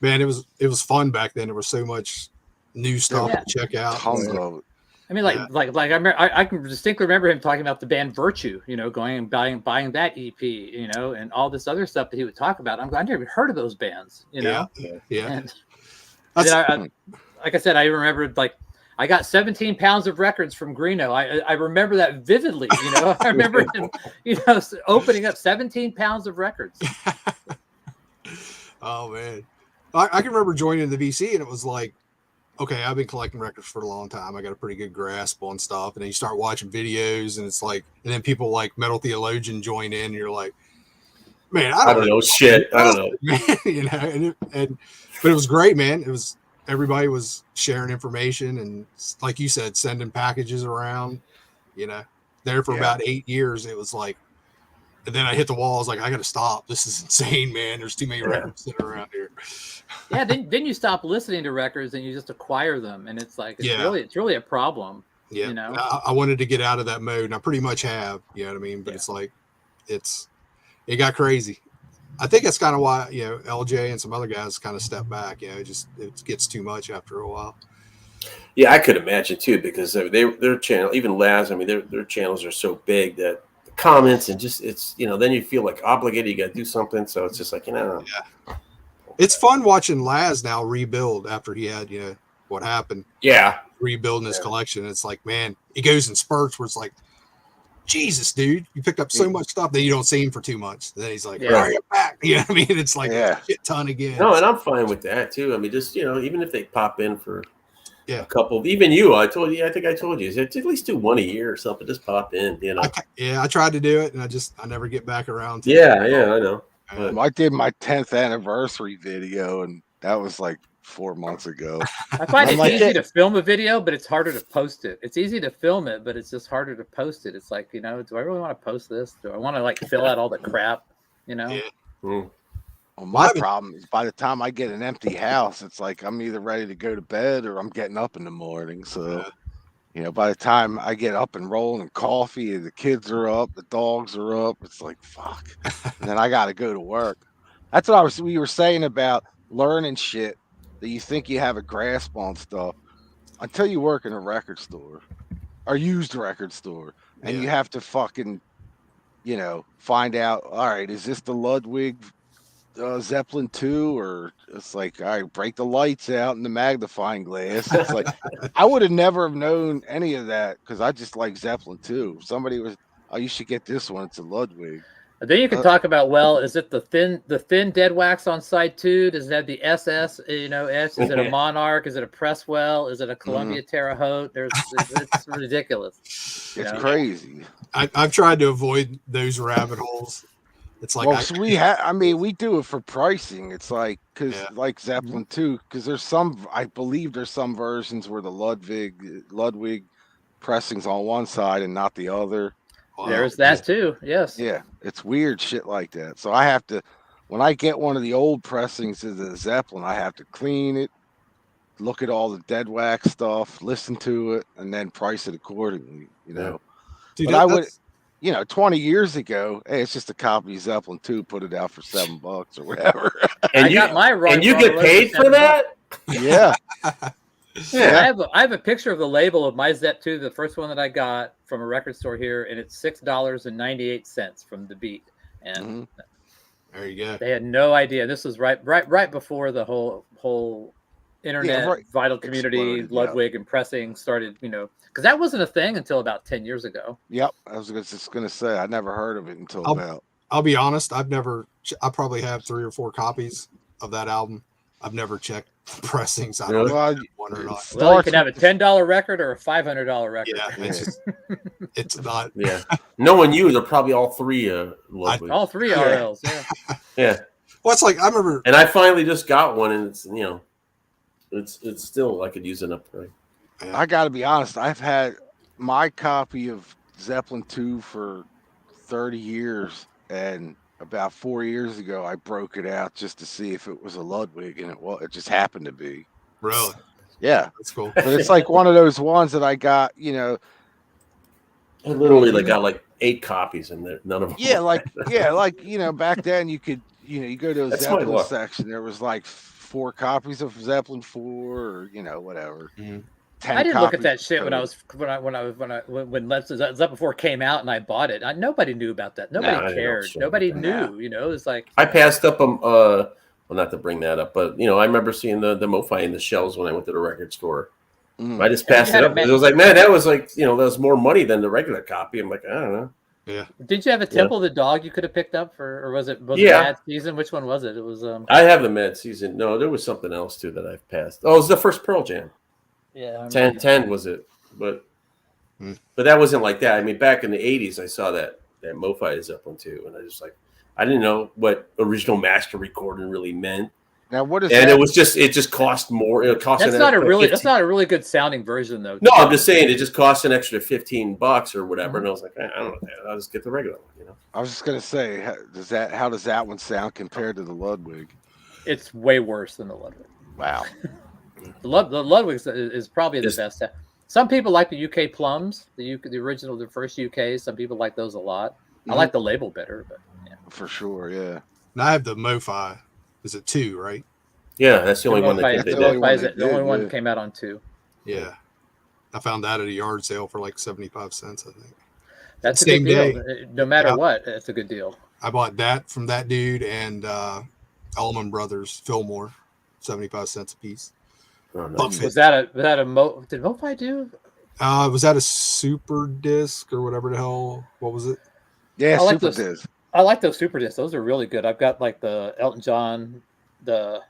Man, it was fun back then. There was so much new stuff to check out. Tons of it. I mean, I can distinctly remember him talking about the band Virtue, going and buying that EP, and all this other stuff that he would talk about. I never even heard of those bands, Yeah. And then like I said, I remember I got 17 pounds of records from Greeno. I remember that vividly. I remember him, opening up 17 pounds of records. Oh man, I can remember joining the VC, and it was like, okay, I've been collecting records for a long time. I got a pretty good grasp on stuff, and then you start watching videos, and it's like, and then people like Metal Theologian join in, and you're like, man, I don't know shit. I don't know, man. But it was great, man. It was. Everybody was sharing information and, like you said, sending packages around, there for about 8 years. It was like, and then I hit the wall. I was like, I got to stop. This is insane, man. There's too many records sitting around here. Yeah. Then you stop listening to records and you just acquire them. And it's like, it's really a problem. Yeah. I wanted to get out of that mode, and I pretty much have, you know what I mean? But it's like, it got crazy. I think that's kind of why, LJ and some other guys kind of step back. It gets too much after a while. Yeah, I could imagine too, because their channel, even Laz, I mean, their channels are so big that the comments and just then you feel like obligated. You got to do something, so it's just like Yeah, it's fun watching Laz now rebuild after he had what happened. Yeah, rebuilding his collection. It's like, man, he goes in spurts where it's like, Jesus, dude, you picked up so much stuff that you don't see him for 2 months. Then he's like, all right, I'm back. You know what I mean? It's like a shit ton again. No, and I'm fine with that too. I mean, just, even if they pop in for Yeah. A couple, even you. I think I told you. At least do one a year or something. Just pop in, you know. I tried to do it, and I never get back around to it. Yeah, I know. But I did my 10th anniversary video, and that was like 4 months ago. I find it's easy to film a video, but it's harder to post it. It's easy to film it, but it's just harder to post it. It's like, do I really want to post this? Do I want to like fill out all the crap? Yeah. Well, my problem is by the time I get an empty house, it's like I'm either ready to go to bed or I'm getting up in the morning. So, by the time I get up and rolling and coffee, the kids are up, the dogs are up, it's like, fuck. And then I got to go to work. That's what we were saying about learning shit that you think you have a grasp on stuff until you work in a record store or used record store. And you have to fucking, find out, all right, is this the Ludwig Zeppelin 2, or it's like, all right, break the lights out and the magnifying glass. It's like I would have never have known any of that because I just like Zeppelin 2. Somebody was, oh, you should get this one. It's a Ludwig. And then you can talk about, well, is it the thin dead wax on side 2? Does it have the SS? S? Is it a Monarch? Is it a Presswell? Is it a Columbia Terre Haute? It's ridiculous. It's crazy. I've tried to avoid those rabbit holes. It's like, we do it for pricing. It's like, because like Zeppelin 2, because I believe there's some versions where the Ludwig pressings on one side and not the other. Wow. There's that too. Yes. Yeah. It's weird shit like that. So I have to, when I get one of the old pressings of the Zeppelin, I have to clean it, look at all the dead wax stuff, listen to it, and then price it accordingly, Dude, but I would, 20 years ago, hey, it's just a copy of Zeppelin 2, put it out for $7 or whatever. And you get paid for that? Yeah. Yeah. I have a picture of the label of my Zep 2, the first one that I got from a record store here, and it's $6.98 from the Beat. And there you go. They had no idea. This was right before the whole internet vital community, Ludwig and pressing started, because that wasn't a thing until about 10 years ago. Yep. I was just going to say, I never heard of it until about. I'll be honest. I probably have 3 or 4 copies of that album. I've never checked pressings. I don't know one or not. Well, you can have a $10 record or a $500 record. Yeah, it's not. Yeah. No one knew. They're probably all 3 Ludwig. All 3 RLs. Yeah. Yeah. Well, it's like, I remember. And I finally just got one, and it's, it's still, I could use it up there. I got to be honest. I've had my copy of Zeppelin 2 for 30 years, and about 4 years ago, I broke it out just to see if it was a Ludwig, and it just happened to be. Really? Yeah. That's cool. But it's like one of those ones that I got, I literally got like 8 copies in there. None of them. Yeah, back then you could, you go to a Zeppelin section, there was like 4 copies of Zeppelin 4 or, whatever. Mm-hmm. I didn't look at that shit when Led Zeppelin 4 came out and I bought it. Nobody knew about that. Nobody cared. Nobody knew. It's like I passed up them. Well, not to bring that up, but I remember seeing the MoFi in the shelves when I went to the record store. I just passed it up. It was like, man, that was like that was more money than the regular copy. I'm like, I don't know. Yeah. Did you have a Temple of the Dog you could have picked up or was it Mad Season? Which one was it? It was I have the Mad Season. No, there was something else too that I've passed. Oh, it was the first Pearl Jam. Yeah, 10 was it? But that wasn't like that. I mean, back in the 80s, I saw that MoFi is up on too, and I didn't know what original master recording really meant. Now, what is and that? it just cost more. It cost that's not a really good sounding version though. No, I'm just saying it just cost an extra $15 or whatever, and I was like, I don't know, I'll just get the regular one. I was just gonna say, how does that one sound compared to the Ludwig? It's way worse than the Ludwig. Wow. The Ludwig is probably the best. Some people like the UK plums, the original, the first UK. Some people like those a lot. I like the label better, but yeah. For sure, yeah. And I have the MoFi. Is it 2, right? Yeah, that's the only one that the only one that came out on 2. Yeah, I found that at a yard sale for like 75 cents. I think that's a good deal. No matter what, it's a good deal. I bought that from that dude and Allman Brothers Fillmore, 75 cents a piece. Oh, nice. Was that a did MoFi do? Was that a super disc or whatever the hell? What was it? Yeah, super disc. I like those super discs. Those are really good. I've got like the Elton John, the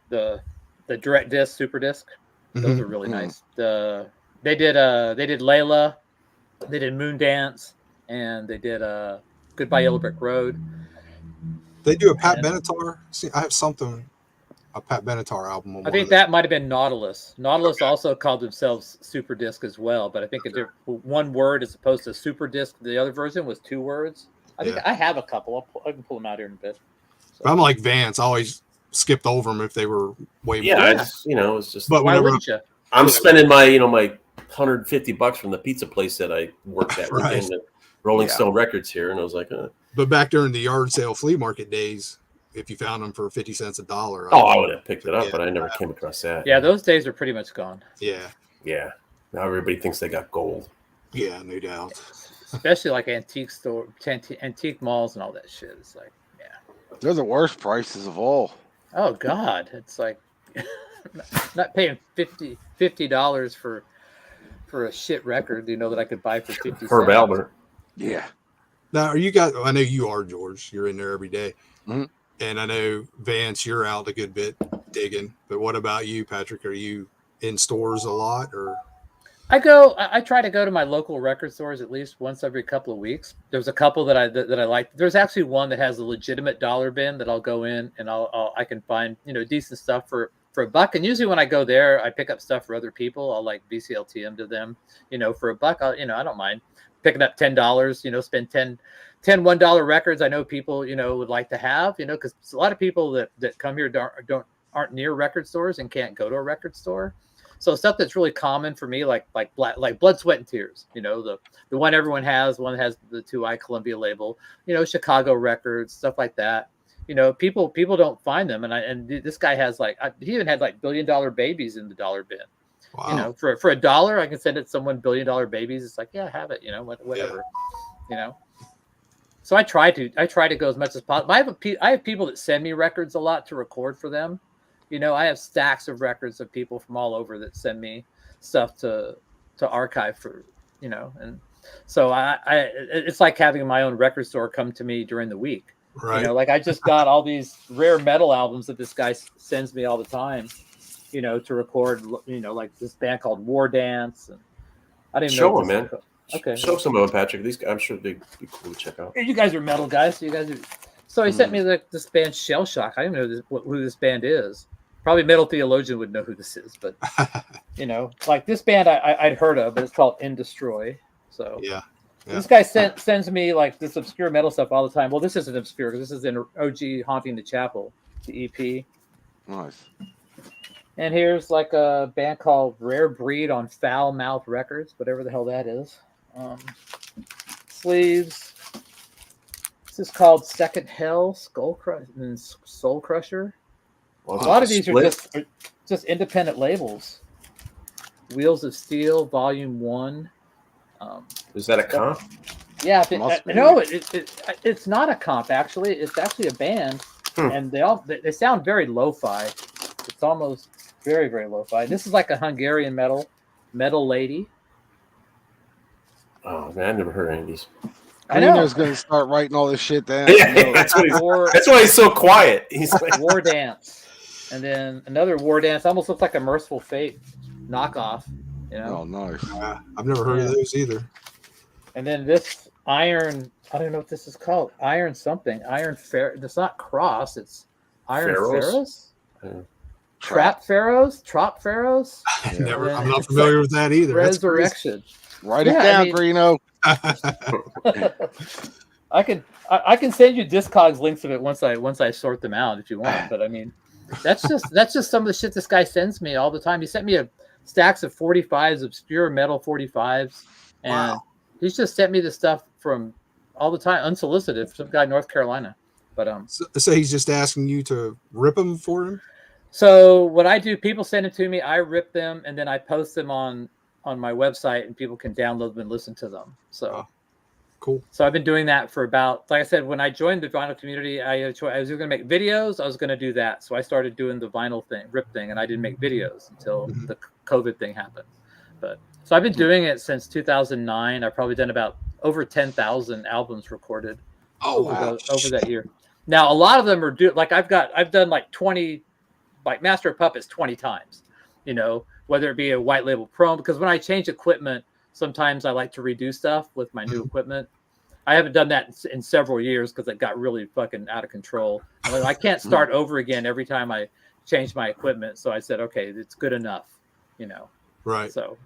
direct disc super disc. Those are really nice. They did Layla, they did Moondance, and they did Goodbye Yellow Brick Road. They do a Pat Benatar. See, I have a Pat Benatar album on. I think that might have been Nautilus. Nautilus also called themselves Super Disc as well, but I think one word as opposed to Super Disc. The other version was 2 words. I think I have a couple. I can pull them out here in a bit. So. I'm like Vance. I always skipped over them if they were way more. Yeah, it's just. But why wouldn't you? I'm spending my my $150 from the pizza place that I worked at Right. within Rolling Stone Records here, and I was like, But back during the yard sale flea market days, if you found them for 50 cents a dollar, I would have picked it up, but I never came across that. Yeah, those days are pretty much gone. Yeah. Now everybody thinks they got gold. Yeah, no doubt. Especially like antique malls and all that shit. It's like, they're the worst prices of all. Oh God, it's like not paying $50 for a shit record, that I could buy for 50 cents. Herb Albert. Yeah. Now, are you guys? I know you are, George. You're in there every day. Mm-hmm. And I know Vance, you're out a good bit digging. But what about you, Patrick? Are you in stores a lot, or? I try to go to my local record stores at least once every couple of weeks. There's a couple that I like. There's actually one that has a legitimate dollar bin that I'll go in and I can find decent stuff for $1. And usually when I go there, I pick up stuff for other people. I'll like VCLTM to them, for $1. I don't mind picking up $10. Spend 10 $1 records. I know people would like to have because a lot of people that come here aren't near record stores and can't go to a record store. So stuff that's really common for me, like Blood, Sweat, and Tears, the one everyone has, one that has the 2i Columbia label, Chicago records, stuff like that. People don't find them, and this guy has he even had $1 billion babies in the dollar bin. Wow. For $1, I can send it someone $1 billion babies. It's like, yeah, have it, whatever, So I try to go as much as possible. I have people that send me records a lot to record for them. I have stacks of records of people from all over that send me stuff to archive for, and so it's like having my own record store come to me during the week. Right. I just got all these rare metal albums that this guy sends me all the time, to record, like this band called War Dance. And I didn't show them, man. Okay. Show some of them, Patrick. These guys, I'm sure they'd be cool to check out. You guys are metal guys. So he sent me this band Shell Shock. I don't know who this band is. Probably Metal Theologian would know who this is, but like this band I'd heard of, but it's called In Destroy. So this guy sends me like this obscure metal stuff all the time. Well, this isn't obscure because this is in OG Haunting the Chapel, the EP. Nice. And here's like a band called Rare Breed on Foul Mouth Records, whatever the hell that is. Sleeves. This is called Second Hell, Soul Crusher. Well, a lot of these are just independent labels. Wheels of Steel, Volume 1. Is that a comp? Yeah, no, it's not a comp. Actually, it's actually a band, and they sound very lo-fi. It's almost very, very lo-fi. This is like a Hungarian metal lady. Oh man, I've never heard any of these. I know. He's going to start writing all this shit down. That's why he's so quiet. He's like War Dance. And then another War Dance almost looks like a Merciful Fate knockoff. Oh, nice. I've never heard of those either. And then this Iron, I don't know what this is called. Iron something. Iron Pharaoh. It's not Cross. It's Iron Pharaohs. Trap Pharaohs. Yeah. I'm not familiar with that either. Resurrection. Write it down, Greeno. I can send you Discogs links of it once I sort them out if you want. But I mean, that's just some of the shit this guy sends me all the time. He sent me stacks of 45s, obscure metal 45s, and he's just sent me the stuff from all the time, unsolicited, from some guy in North Carolina. But so he's just asking you to rip them for him. So what I do, people send it to me, I rip them, and then I post them on my website, and people can download them and listen to them. So. Cool. So I've been doing that for about, like I said, when I joined the vinyl community, I was going to make videos. I was going to do that. So I started doing the vinyl thing, rip thing, and I didn't make videos until the COVID thing happened. So I've been doing it since 2009. I've probably done about over 10,000 albums recorded over that year. Now, a lot of them are I've done like 20, like Master of Puppets 20 times. you know, whether it be a white label promo, because when I change equipment, sometimes I like to redo stuff with my new equipment. I haven't done that in several years because it got really fucking out of control. I can't start over again every time I change my equipment. So I said, okay, it's good enough, you know. Right. So,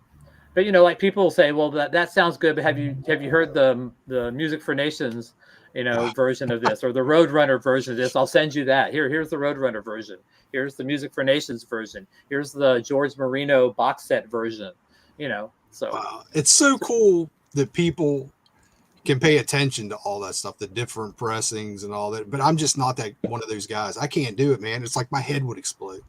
but you know, like people will say, well, that sounds good, but have you heard the Music for Nations, you know, version of this, or the Roadrunner version of this? I'll send you that. Here's the Roadrunner version. Here's the Music for Nations version. Here's the George Marino box set version. You know, so it's so cool that people can pay attention to all that stuff, the different pressings and all that. But I'm just not that one of those guys. I can't do it, man. It's like my head would explode.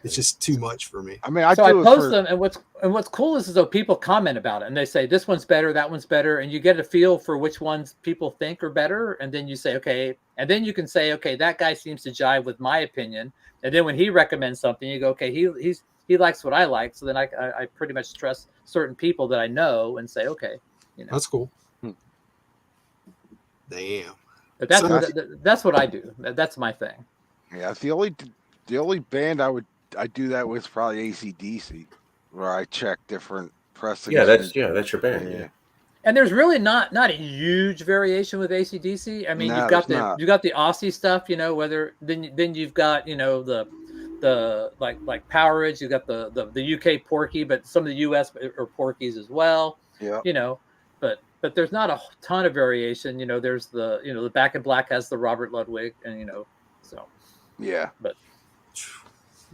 It's just too much for me. I mean, I post them, and what's cool is though people comment about it and they say this one's better, that one's better, and you get a feel for which ones people think are better, and then you say okay, and then you can say okay, that guy seems to jive with my opinion, and then when he recommends something, you go okay, he likes what I like, so then I pretty much trust certain people that I know and say okay, you know. That's cool. Damn. But that's what I do. That's my thing. Yeah, the only band I do that with probably AC/DC, where I check different pressings. Yeah, that's your band. Yeah. And there's really not a huge variation with AC/DC. I mean, No, you got the Aussie stuff, you know. Whether then you've got, you know, the like Powerage. You've got the UK Porky, but some of the US are Porkies as well. Yeah. You know, but there's not a ton of variation. You know, there's the Back in Black has the Robert Ludwig, and you know, so yeah. But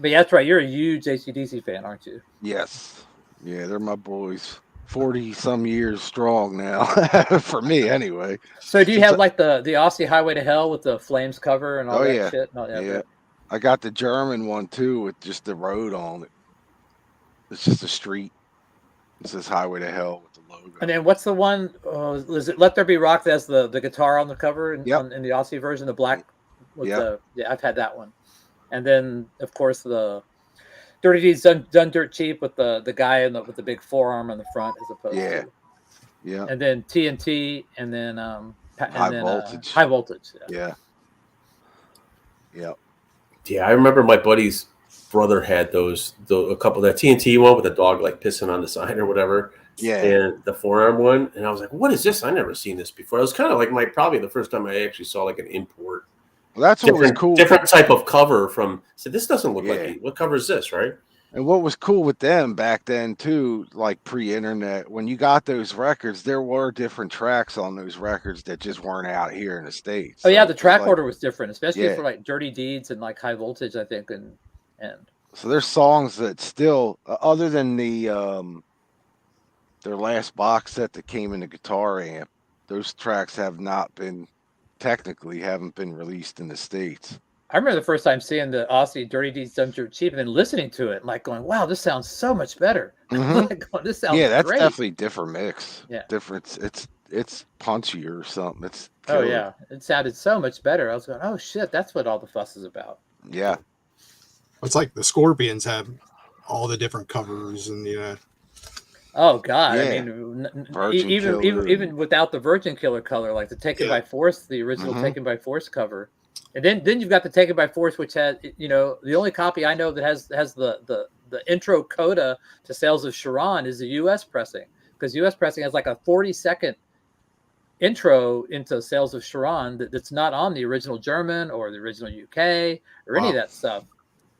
yeah, that's right. You're a huge AC/DC fan, aren't you? Yes. Yeah, they're my boys. 40 some years strong now, for me anyway. So do you have like the Aussie Highway to Hell with the Flames cover and all that yeah. shit? Yeah. I got the German one too with just the road on it. It's just a street. It says Highway to Hell with the logo. And then what's the one? Is it Let There Be Rock that has the guitar on the cover in the Aussie version, the black? I've had that one. And then of course the Dirty Deeds done dirt cheap with the guy with the big forearm on the front as opposed to. Yeah. And then TNT and then Voltage. High Voltage. Yeah. Yeah, I remember my buddy's brother had a couple, that TNT one with the dog like pissing on the sign or whatever. Yeah. And the forearm one. And I was like, what is this? I never seen this before. It was kind of like probably the first time I actually saw like an import. Well, that's what was cool. Different type of cover from. So this doesn't look like what cover is this, right? And what was cool with them back then too, like pre-internet, when you got those records, there were different tracks on those records that just weren't out here in the States. Oh yeah, the track order was different, especially for like Dirty Deeds and like High Voltage, I think, and so there's songs that still, other than the their last box set that came in the guitar amp, those tracks haven't been released in the States. I remember the first time seeing the Aussie Dirty Deeds Done Dirt Cheap and then listening to it and like going, wow, this sounds so much better. Mm-hmm. This sounds that's great. definitely a different mix. Yeah. Different. It's punchier or something. It's killer. Oh yeah. It sounded so much better. I was going, oh shit, that's what all the fuss is about. Yeah. It's like the Scorpions have all the different covers and Oh God! Yeah. I mean, even without the Virgin Killer color, like the Taken by Force, the original Taken by Force cover, and then you've got the Taken by Force, which has the only copy I know that has the intro coda to Sales of Sharon is the U.S. pressing, because U.S. pressing has like a 40-second intro into Sales of Sharon that's not on the original German or the original UK or any of that stuff.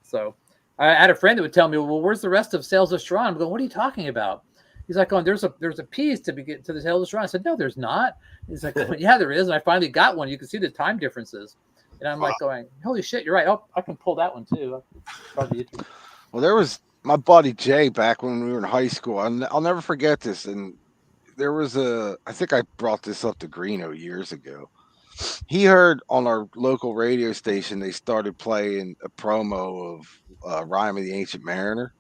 So I had a friend that would tell me, well, where's the rest of Sales of Sharon? I'm going, what are you talking about? He's like, oh, there's a piece to get to the Sales of Sharon. I said, no, there's not. He's like, well, yeah, there is. And I finally got one. You can see the time differences. And I'm like going, holy shit, you're right. I can pull that one too. Well, there was my buddy Jay back when we were in high school. I'll never forget this. And there was I think I brought this up to Greeno years ago. He heard on our local radio station, they started playing a promo of Rhyme of the Ancient Mariner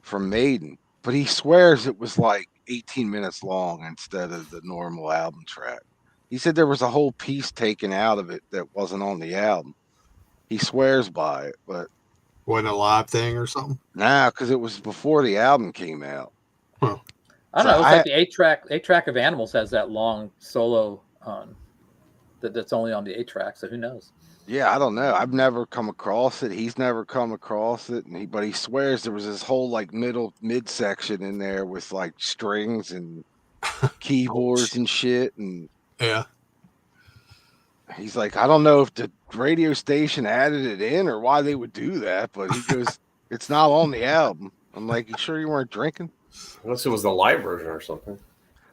from Maiden. But he swears it was like 18 minutes long instead of the normal album track. He said there was a whole piece taken out of it that wasn't on the album. He swears by it, but wasn't a live thing or something? Nah, because it was before the album came out. Huh. I don't know. It's like the 8-track of Animals has that long solo on that's only on the 8-track. So who knows? Yeah, I don't know. I've never come across it. He's never come across it, but he swears there was this whole like mid section in there with like strings and keyboards and shit. And yeah, he's like, I don't know if the radio station added it in or why they would do that, but he goes, it's not on the album. I'm like, you sure you weren't drinking? Unless it was the live version or something.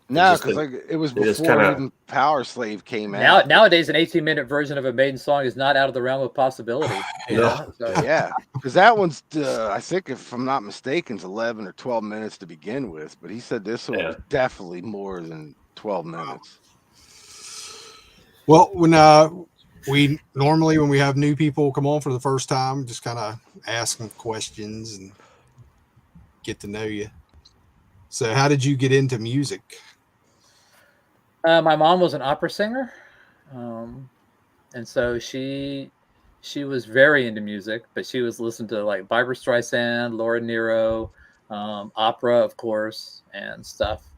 No, because like it was before even Power Slave came out. Nowadays, an 18-minute version of a Maiden song is not out of the realm of possibility. Yeah, yeah, because that one's I think if I'm not mistaken, it's 11 or 12 minutes to begin with. But he said this one was definitely more than 12 minutes. Well, when we normally when we have new people come on for the first time, just kind of ask them questions and get to know you. So, how did you get into music? My mom was an opera singer, and so she was very into music, but she was listening to like Barbra Streisand, Laura Nyro, opera, of course, and stuff,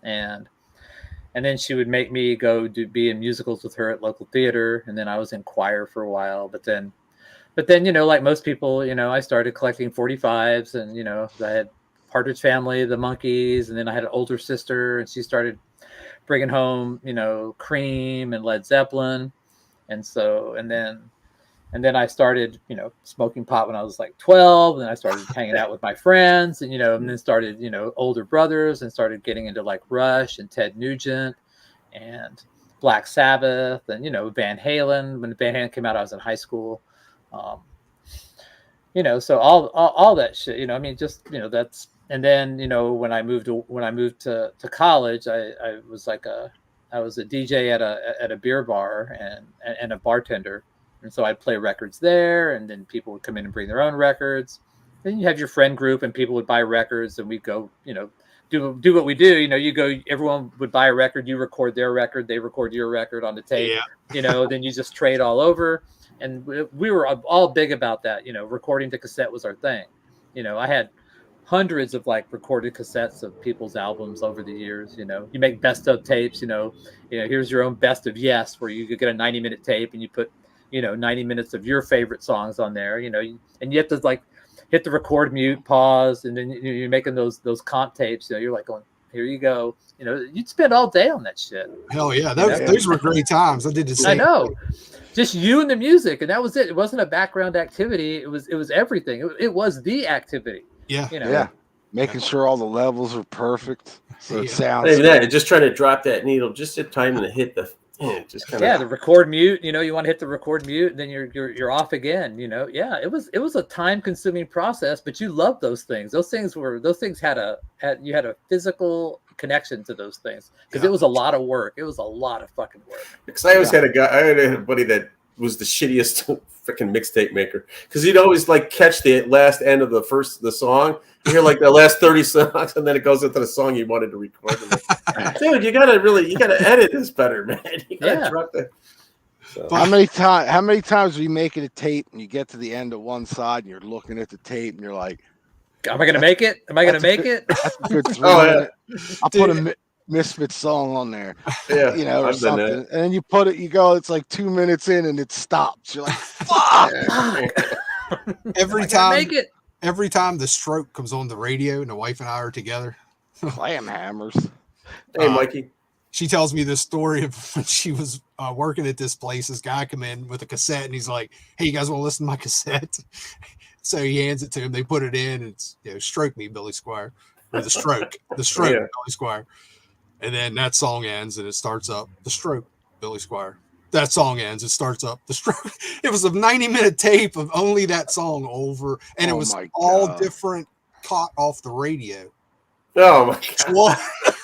and then she would make me go be in musicals with her at local theater, and then I was in choir for a while, but then like most people, I started collecting 45s, and I had Partridge Family, the Monkees, and then I had an older sister, and she started bringing home, Cream and Led Zeppelin. And so, and then I started, smoking pot when I was like 12. And then I started hanging out with my friends and, and then started, older brothers, and started getting into like Rush and Ted Nugent and Black Sabbath and, Van Halen. When Van Halen came out, I was in high school. So all that shit, that's, and then, when I moved to college, I was a DJ at a beer bar and a bartender. And so I'd play records there, and then people would come in and bring their own records. Then you have your friend group, and people would buy records, and we'd go, do what we do. You go, everyone would buy a record, you record their record, they record your record on the tape, then you just trade all over. And we were all big about that, recording to cassette was our thing. I had hundreds of like recorded cassettes of people's albums over the years. You make best of tapes, here's your own best of Yes, where you could get a 90-minute tape and you put 90 minutes of your favorite songs on there, and you have to like hit the record, mute, pause, and then you're making those comp tapes. You're like going, here you go. You'd spend all day on that shit. Hell yeah, those were great times. I did the same. I know, just you and the music, and that was it. It wasn't a background activity. It was everything. It was the activity. Yeah, yeah, making sure all the levels are perfect, so it sounds. Not even that, just trying to drop that needle just in time to hit the. Just kind of the record mute. You want to hit the record mute, and then you're off again. It was a time consuming process, but you loved those things. Those things had you had a physical connection to those things because it was a lot of work. It was a lot of fucking work. Because I always had a buddy that was the shittiest freaking mixtape maker, because he'd always like catch the last end of the song. You hear like the last 30 songs, and then it goes into the song you wanted to record. Like, dude, you gotta edit this better, man. You gotta drop that. So. How many times are you making a tape and you get to the end of one side and you're looking at the tape and you're like, am I gonna make it? Am I gonna make it? That's a good 3 minute. I'll put a Misfits song on there, or something, and then you put it. You go. It's like 2 minutes in, and it stops. You're like, "Fuck!" Every time the Stroke comes on the radio, and the wife and I are together, clam hammers. Hey, Mikey. She tells me this story of when she was working at this place. This guy come in with a cassette, and he's like, "Hey, you guys want to listen to my cassette?" So he hands it to him. They put it in. And it's "Stroke Me, Billy Squire," or the Stroke, Billy Squire. And then that song ends and it starts up the Stroke, Billy Squire. That song ends, it starts up the Stroke. It was a 90-minute tape of only that song over, and it was all different, caught off the radio. Oh my god!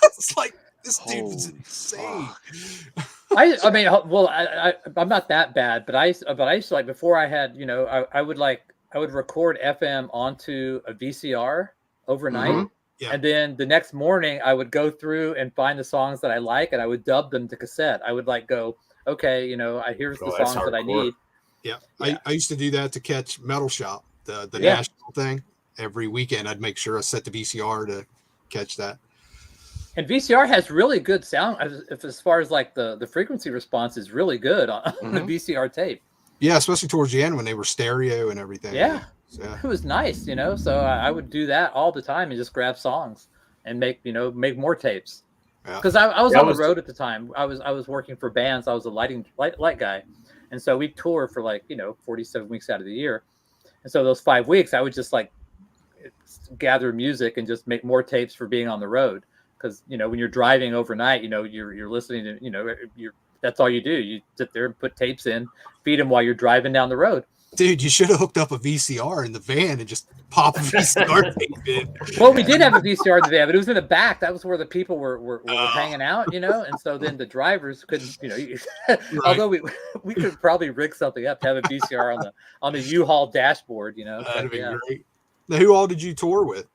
It's like this dude's insane. I'm not that bad, but I used to like before I had I would record FM onto a VCR overnight. Mm-hmm. Yeah. And then the next morning I would go through and find the songs that I like, and I would dub them to cassette. I would like go, okay, here's the songs that I need. Yeah. I used to do that to catch Metal Shop, the national thing. Every weekend I'd make sure I set the VCR to catch that. And VCR has really good sound as far as like the frequency response is really good on the VCR tape. Yeah, especially towards the end when they were stereo and everything. Yeah. Yeah. It was nice, so I would do that all the time and just grab songs and make more tapes. Because I was on the road at the time. I was working for bands. I was a light guy. And so we tour for 47 weeks out of the year. And so those 5 weeks I would just gather music and just make more tapes for being on the road. Because, when you're driving overnight, you're listening to, that's all you do. You sit there and put tapes in, feed them while you're driving down the road. Dude, you should have hooked up a VCR in the van and just pop a VCR tape in. Well, we did have a VCR in the van, but it was in the back. That was where the people were hanging out, and so then the drivers couldn't, right. Although we could probably rig something up to have a VCR on the U-Haul dashboard, That'd be great. Now, who all did you tour with?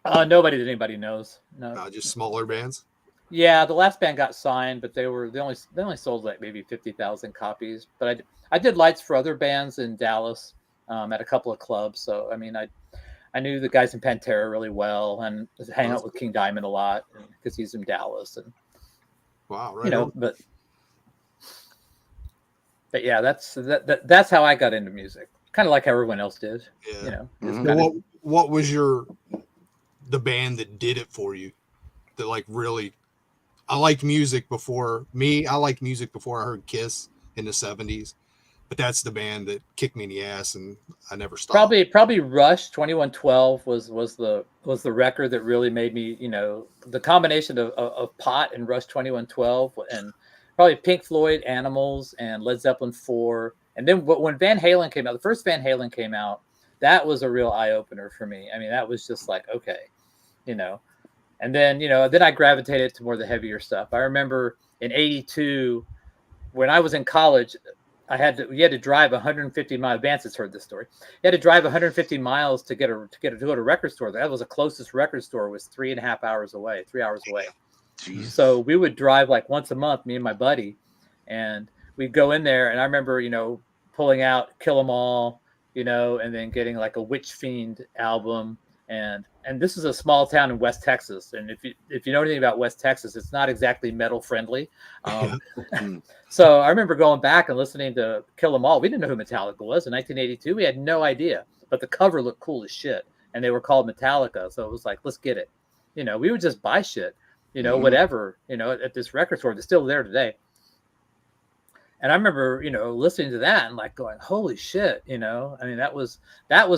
Nobody that anybody knows. No, just smaller bands. Yeah, the last band got signed, but they only sold maybe 50,000 copies. But I did lights for other bands in Dallas at a couple of clubs. So I mean, I knew the guys in Pantera really well, and was hanging out with King Diamond a lot because he's in Dallas. And wow, right. But yeah, that's how I got into music. Kind of like how everyone else did. Yeah. Mm-hmm. What was the band that did it for you? That really. I liked music before I heard Kiss in the 70s, but that's the band that kicked me in the ass and I never stopped. Probably Rush 2112 was the record that really made me, the combination of Pot and Rush 2112 and probably Pink Floyd, Animals, and Led Zeppelin 4. And then when Van Halen came out, the first Van Halen came out, that was a real eye opener for me. I mean, that was just okay, And then, then I gravitated to more of the heavier stuff. I remember in '82, when I was in college, you had to drive 150 miles. Vance has heard this story. You had to drive 150 miles to go to a record store. That was the closest record store was 3.5 hours away, 3 hours away. Jeez. So we would drive once a month, me and my buddy, and we'd go in there. And I remember, pulling out Kill 'Em All, and then getting a Witch Fiend album. And this is a small town in West Texas, and if you know anything about West Texas, it's not exactly metal friendly. So I remember going back and listening to Kill 'Em All. We didn't know who Metallica was in 1982. We had no idea, but the cover looked cool as shit, and they were called Metallica. So it was let's get it. We would just buy shit, whatever, at this record store that's still there today. And I remember, listening to that and going, holy shit, I mean, that was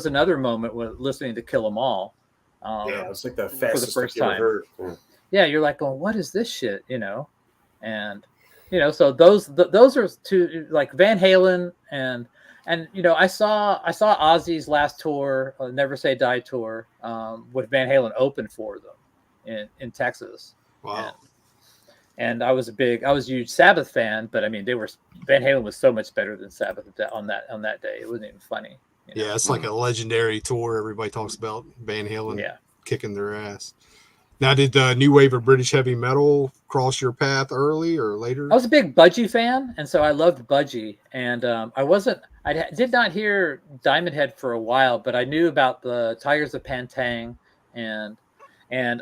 another moment with listening to Kill 'Em All. Yeah, it's the fastest for the first thing time. I've heard. Yeah, you're going, what is this shit, And, so those are two, Van Halen and I saw Ozzy's last tour, Never Say Die tour, with Van Halen open for them in Texas. Wow. And I was a huge Sabbath fan, but I mean, Van Halen was so much better than Sabbath on that day. It wasn't even funny. Yeah, it's a legendary tour. Everybody talks about Van Halen kicking their ass. Now, did the new wave of British heavy metal cross your path early or later? I was a big Budgie fan, and so I loved Budgie. And I did not hear Diamond Head for a while, but I knew about the Tigers of Pantang and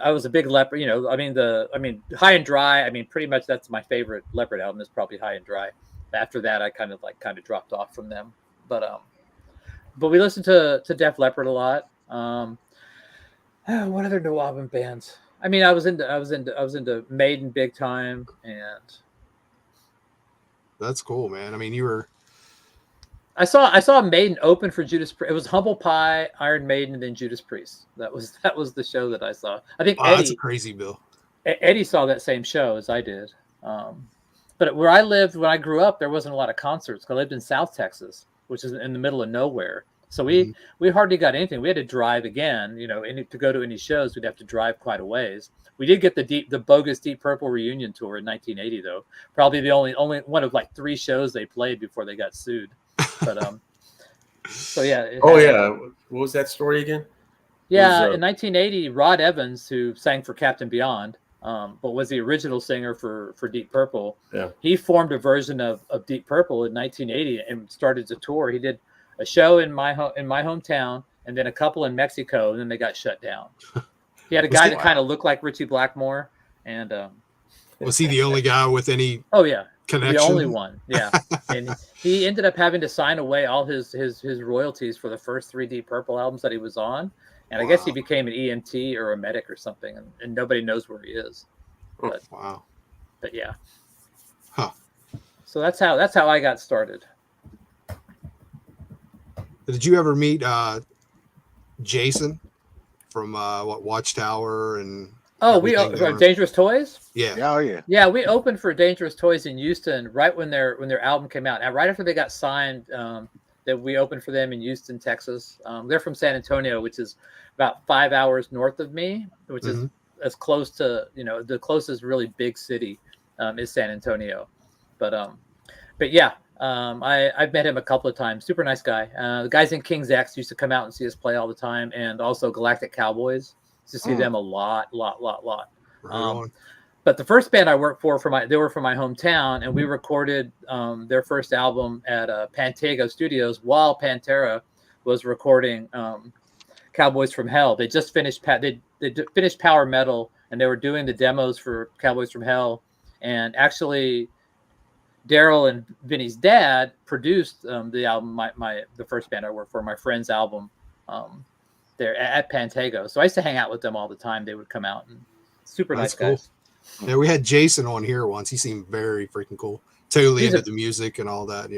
I was a big Leopard, High and Dry. I mean, pretty much that's my favorite Leopard album is probably High and Dry. After that, I kind of dropped off from them. But we listened to Def Leppard a lot. What other New Album bands? I mean, I was into Maiden big time, and that's cool, man. I mean, I saw Maiden open for Judas Priest. It was Humble Pie, Iron Maiden, and then Judas Priest. That was the show that I saw. I think Eddie, that's a crazy bill. Eddie saw that same show as I did. But where I lived when I grew up, there wasn't a lot of concerts. I lived in South Texas, which is in the middle of nowhere. So we hardly got anything. We had to drive again, to go to any shows. We'd have to drive quite a ways. We did get the bogus Deep Purple reunion tour in 1980, though. Probably the only one of 3 shows they played before they got sued. But so yeah. What was that story again? Yeah, in 1980, Rod Evans, who sang for Captain Beyond, but was the original singer for Deep Purple. Yeah. He formed a version of Deep Purple in 1980 and started to tour. He did a show in my hometown, and then a couple in Mexico, and then they got shut down. He had a guy that kind of looked like Richie Blackmore, and was he the only guy with any? Oh yeah, connection. The only one, yeah. And he ended up having to sign away all his royalties for the first 3 Deep Purple albums that he was on. And I guess he became an EMT or a medic or something, and nobody knows where he is. But, wow. But yeah. Huh. So that's how I got started. Did you ever meet Jason from Watchtower and? Oh, Dangerous Toys? Yeah. Oh yeah. Yeah, we opened for Dangerous Toys in Houston right when their album came out. And right after they got signed, that we opened for them in Houston, Texas. They're from San Antonio, which is about 5 hours north of me, which is as close to, the closest really big city is San Antonio. But yeah, I've met him a couple of times. Super nice guy. The guys in King's X used to come out and see us play all the time, and also Galactic Cowboys. To see them a lot. Right but the first band I worked for they were from my hometown, and we recorded their first album at Pantego Studios while Pantera was recording Cowboys from Hell. They just finished they finished Power Metal, and they were doing the demos for Cowboys from Hell. And actually, Daryl and Vinny's dad produced the album. The first band I worked for, my friend's album. There at Pantego. So I used to hang out with them all the time. They would come out, and super nice guys. Cool. Yeah, we had Jason on here once. He seemed very freaking cool. Totally into the music and all that,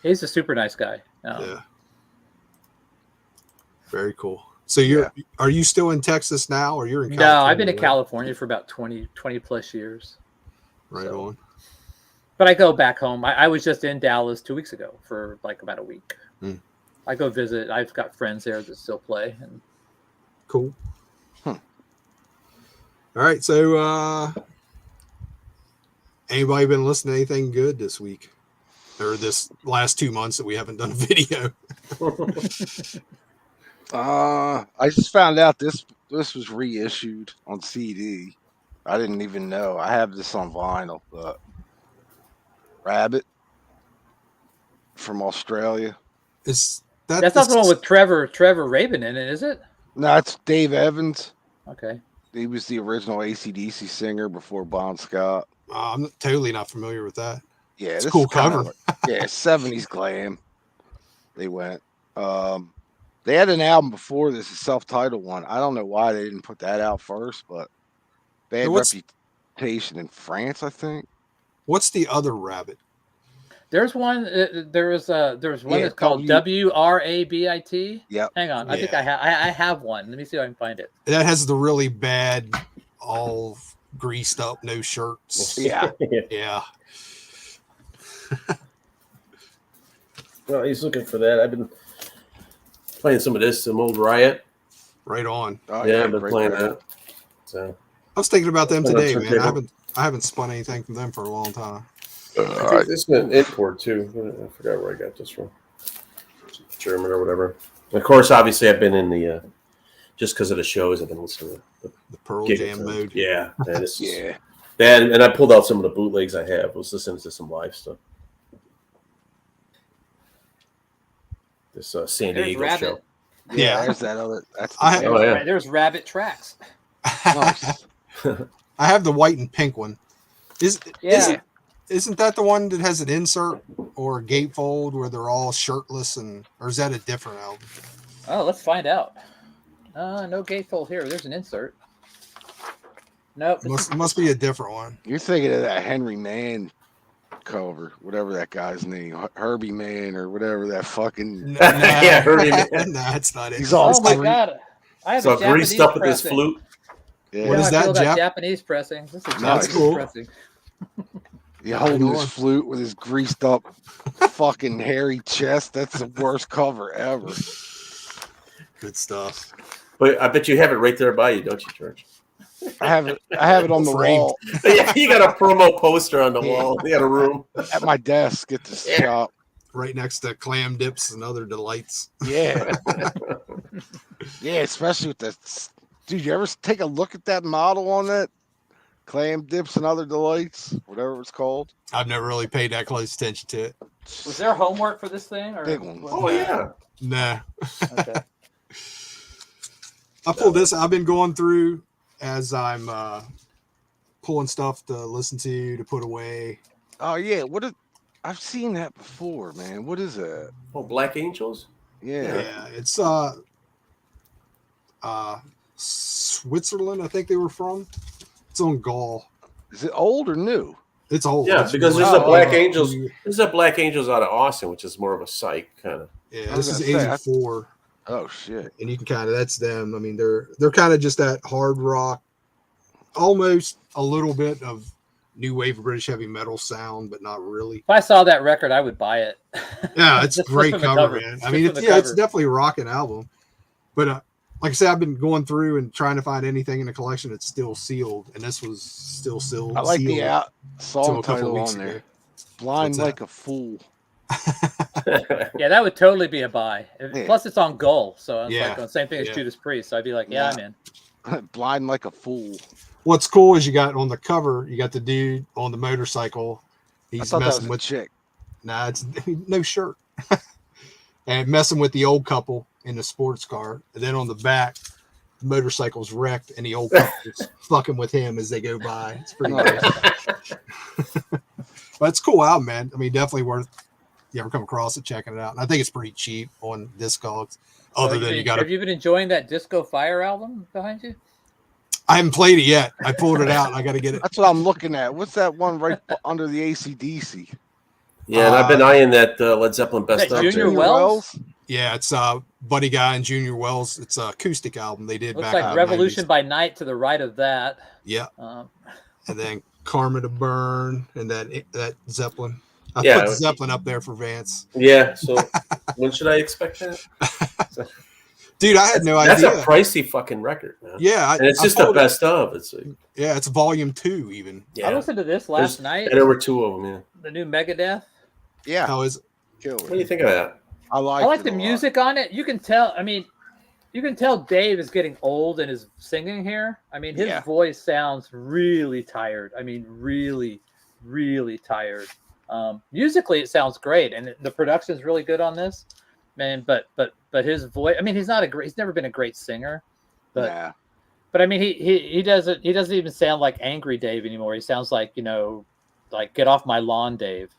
He's a super nice guy. Yeah. Very cool. So are you still in Texas now, or you're in California? No, I've been in California for about 20 plus years. Right on. But I go back home. I was just in Dallas 2 weeks ago for like about a week. I go visit. I've got friends there that still play. Cool. All right. So, anybody been listening to anything good this week or this last 2 months that we haven't done a video? I just found out this was reissued on CD. I didn't even know. I have this on vinyl, but Rabbit from Australia. That's not the one with Trevor Rabin in it, is it? No, it's Dave Evans. Okay. He was the original AC/DC singer before Bon Scott. I'm totally not familiar with that. Yeah, it's a cool cover. 70s glam. They went. They had an album before this, a self-titled one. I don't know why they didn't put that out first, but they had reputation in France, I think. What's the other Rabbit? There's one. There's one that's called WRABIT. Yeah. Hang on, I think I have one. Let me see if I can find it. That has the really bad, all greased up, no shirts. Yeah. Yeah. Well, he's looking for that. I've been playing some old Riot. Right on. Oh, yeah, I've been playing that. So I was thinking about them today, man. I haven't spun anything from them for a long time. I think this is an import too. I forgot where I got this from. German or whatever. And of course, obviously, I've been in the just because of the shows. I've been listening to the Pearl Jam mode. Yeah, and I pulled out some of the bootlegs I have. I was listening to some live stuff. This San Diego show. Yeah, there's that other. There's Rabbit Tracks. I have the white and pink one. Isn't that the one that has an insert or a gatefold where they're all shirtless, or is that a different album? Oh, let's find out. No gatefold here. There's an insert. Nope. Must be a different one. You're thinking of that Henry Mann cover, whatever that guy's name, Herbie Mann or whatever that fucking. Yeah, Herbie Mann. No, that's not it. He's all my god! I have so a Japanese greased up with pressing. his flute. Yeah. What is that? Japanese pressing. This is Nice. Japanese Cool. pressing. He holding his flute with his greased up, fucking hairy chest. That's the worst cover ever. Good stuff. But I bet you have it right there by you, don't you, George? I have it on the wall. Yeah, you got a promo poster on the wall. You got a room at my desk at the shop, right next to Clam Dips and Other Delights. Yeah, yeah. Especially with that, dude. You ever take a look at that model on that Clam Dips and Other Delights, whatever it's called? I've never really paid that close attention to it. Was there homework for this thing? Or big one? Oh yeah. Nah. Okay. I pulled this. I've been going through as I'm pulling stuff to listen to put away. Oh yeah, I've seen that before, man. What is that? Oh, Black Angels. Yeah, it's Switzerland, I think they were from. It's on Gaul. Is it old or new? It's old. Yeah, It's because really there's a Black old. Angels. There's a Black Angels out of Austin, which is more of a psych kind of. Yeah, this is 84. Oh shit! And you can kind of, that's them. I mean, they're kind of just that hard rock, almost a little bit of new wave of British heavy metal sound, but not really. If I saw that record, I would buy it. Yeah, it's a great cover, man. I mean, it's definitely a rocking album. But like I said, I've been going through and trying to find anything in the collection that's still sealed, and this was still sealed. I like the song title on there. Ago. Blind Like a Fool. Yeah, that would totally be a buy. Plus, it's on Gull, so it's like the same thing as Judas Priest. So I'd be like, yeah, I'm in. Blind Like a Fool. What's cool is you got on the cover, you got the dude on the motorcycle. He's messing with chick. Nah, it's no shirt. And messing with the old couple in the sports car. And then on the back, the motorcycle's wrecked, and the old couple's fucking with him as they go by. It's pretty good. But it's a cool album, man. I mean, definitely worth, you ever come across it, checking it out. And I think it's pretty cheap on Discogs. Have you been enjoying that Disco Fire album behind you? I haven't played it yet. I pulled it out. And I got to get it. That's what I'm looking at. What's that one right under the AC/DC? Yeah, and I've been eyeing that Led Zeppelin Best of. Junior Wells? Yeah, it's Buddy Guy and Junior Wells. It's an acoustic album they did Looks back like in Revolution the 90s. by Night to the right of that. Yeah. And then Karma to Burn and that Zeppelin. I put Zeppelin up there for Vance. Yeah, so when should I expect that? Dude, I had no idea. That's a pricey fucking record, man. Yeah. And it's just the best of. It's like, yeah, it's volume 2 even. Yeah. I listened to this last night. And there were 2 of them, yeah. The new Megadeth. Yeah. How is it? What do you think of that? I like the music on it. You can tell, you can tell Dave is getting old and is singing here. I mean, his voice sounds really tired. I mean, really, really tired. Musically, it sounds great, and the production is really good on this, man. But his voice. I mean, he's never been a great singer, but I mean, he doesn't even sound like angry Dave anymore. He sounds like like get off my lawn, Dave.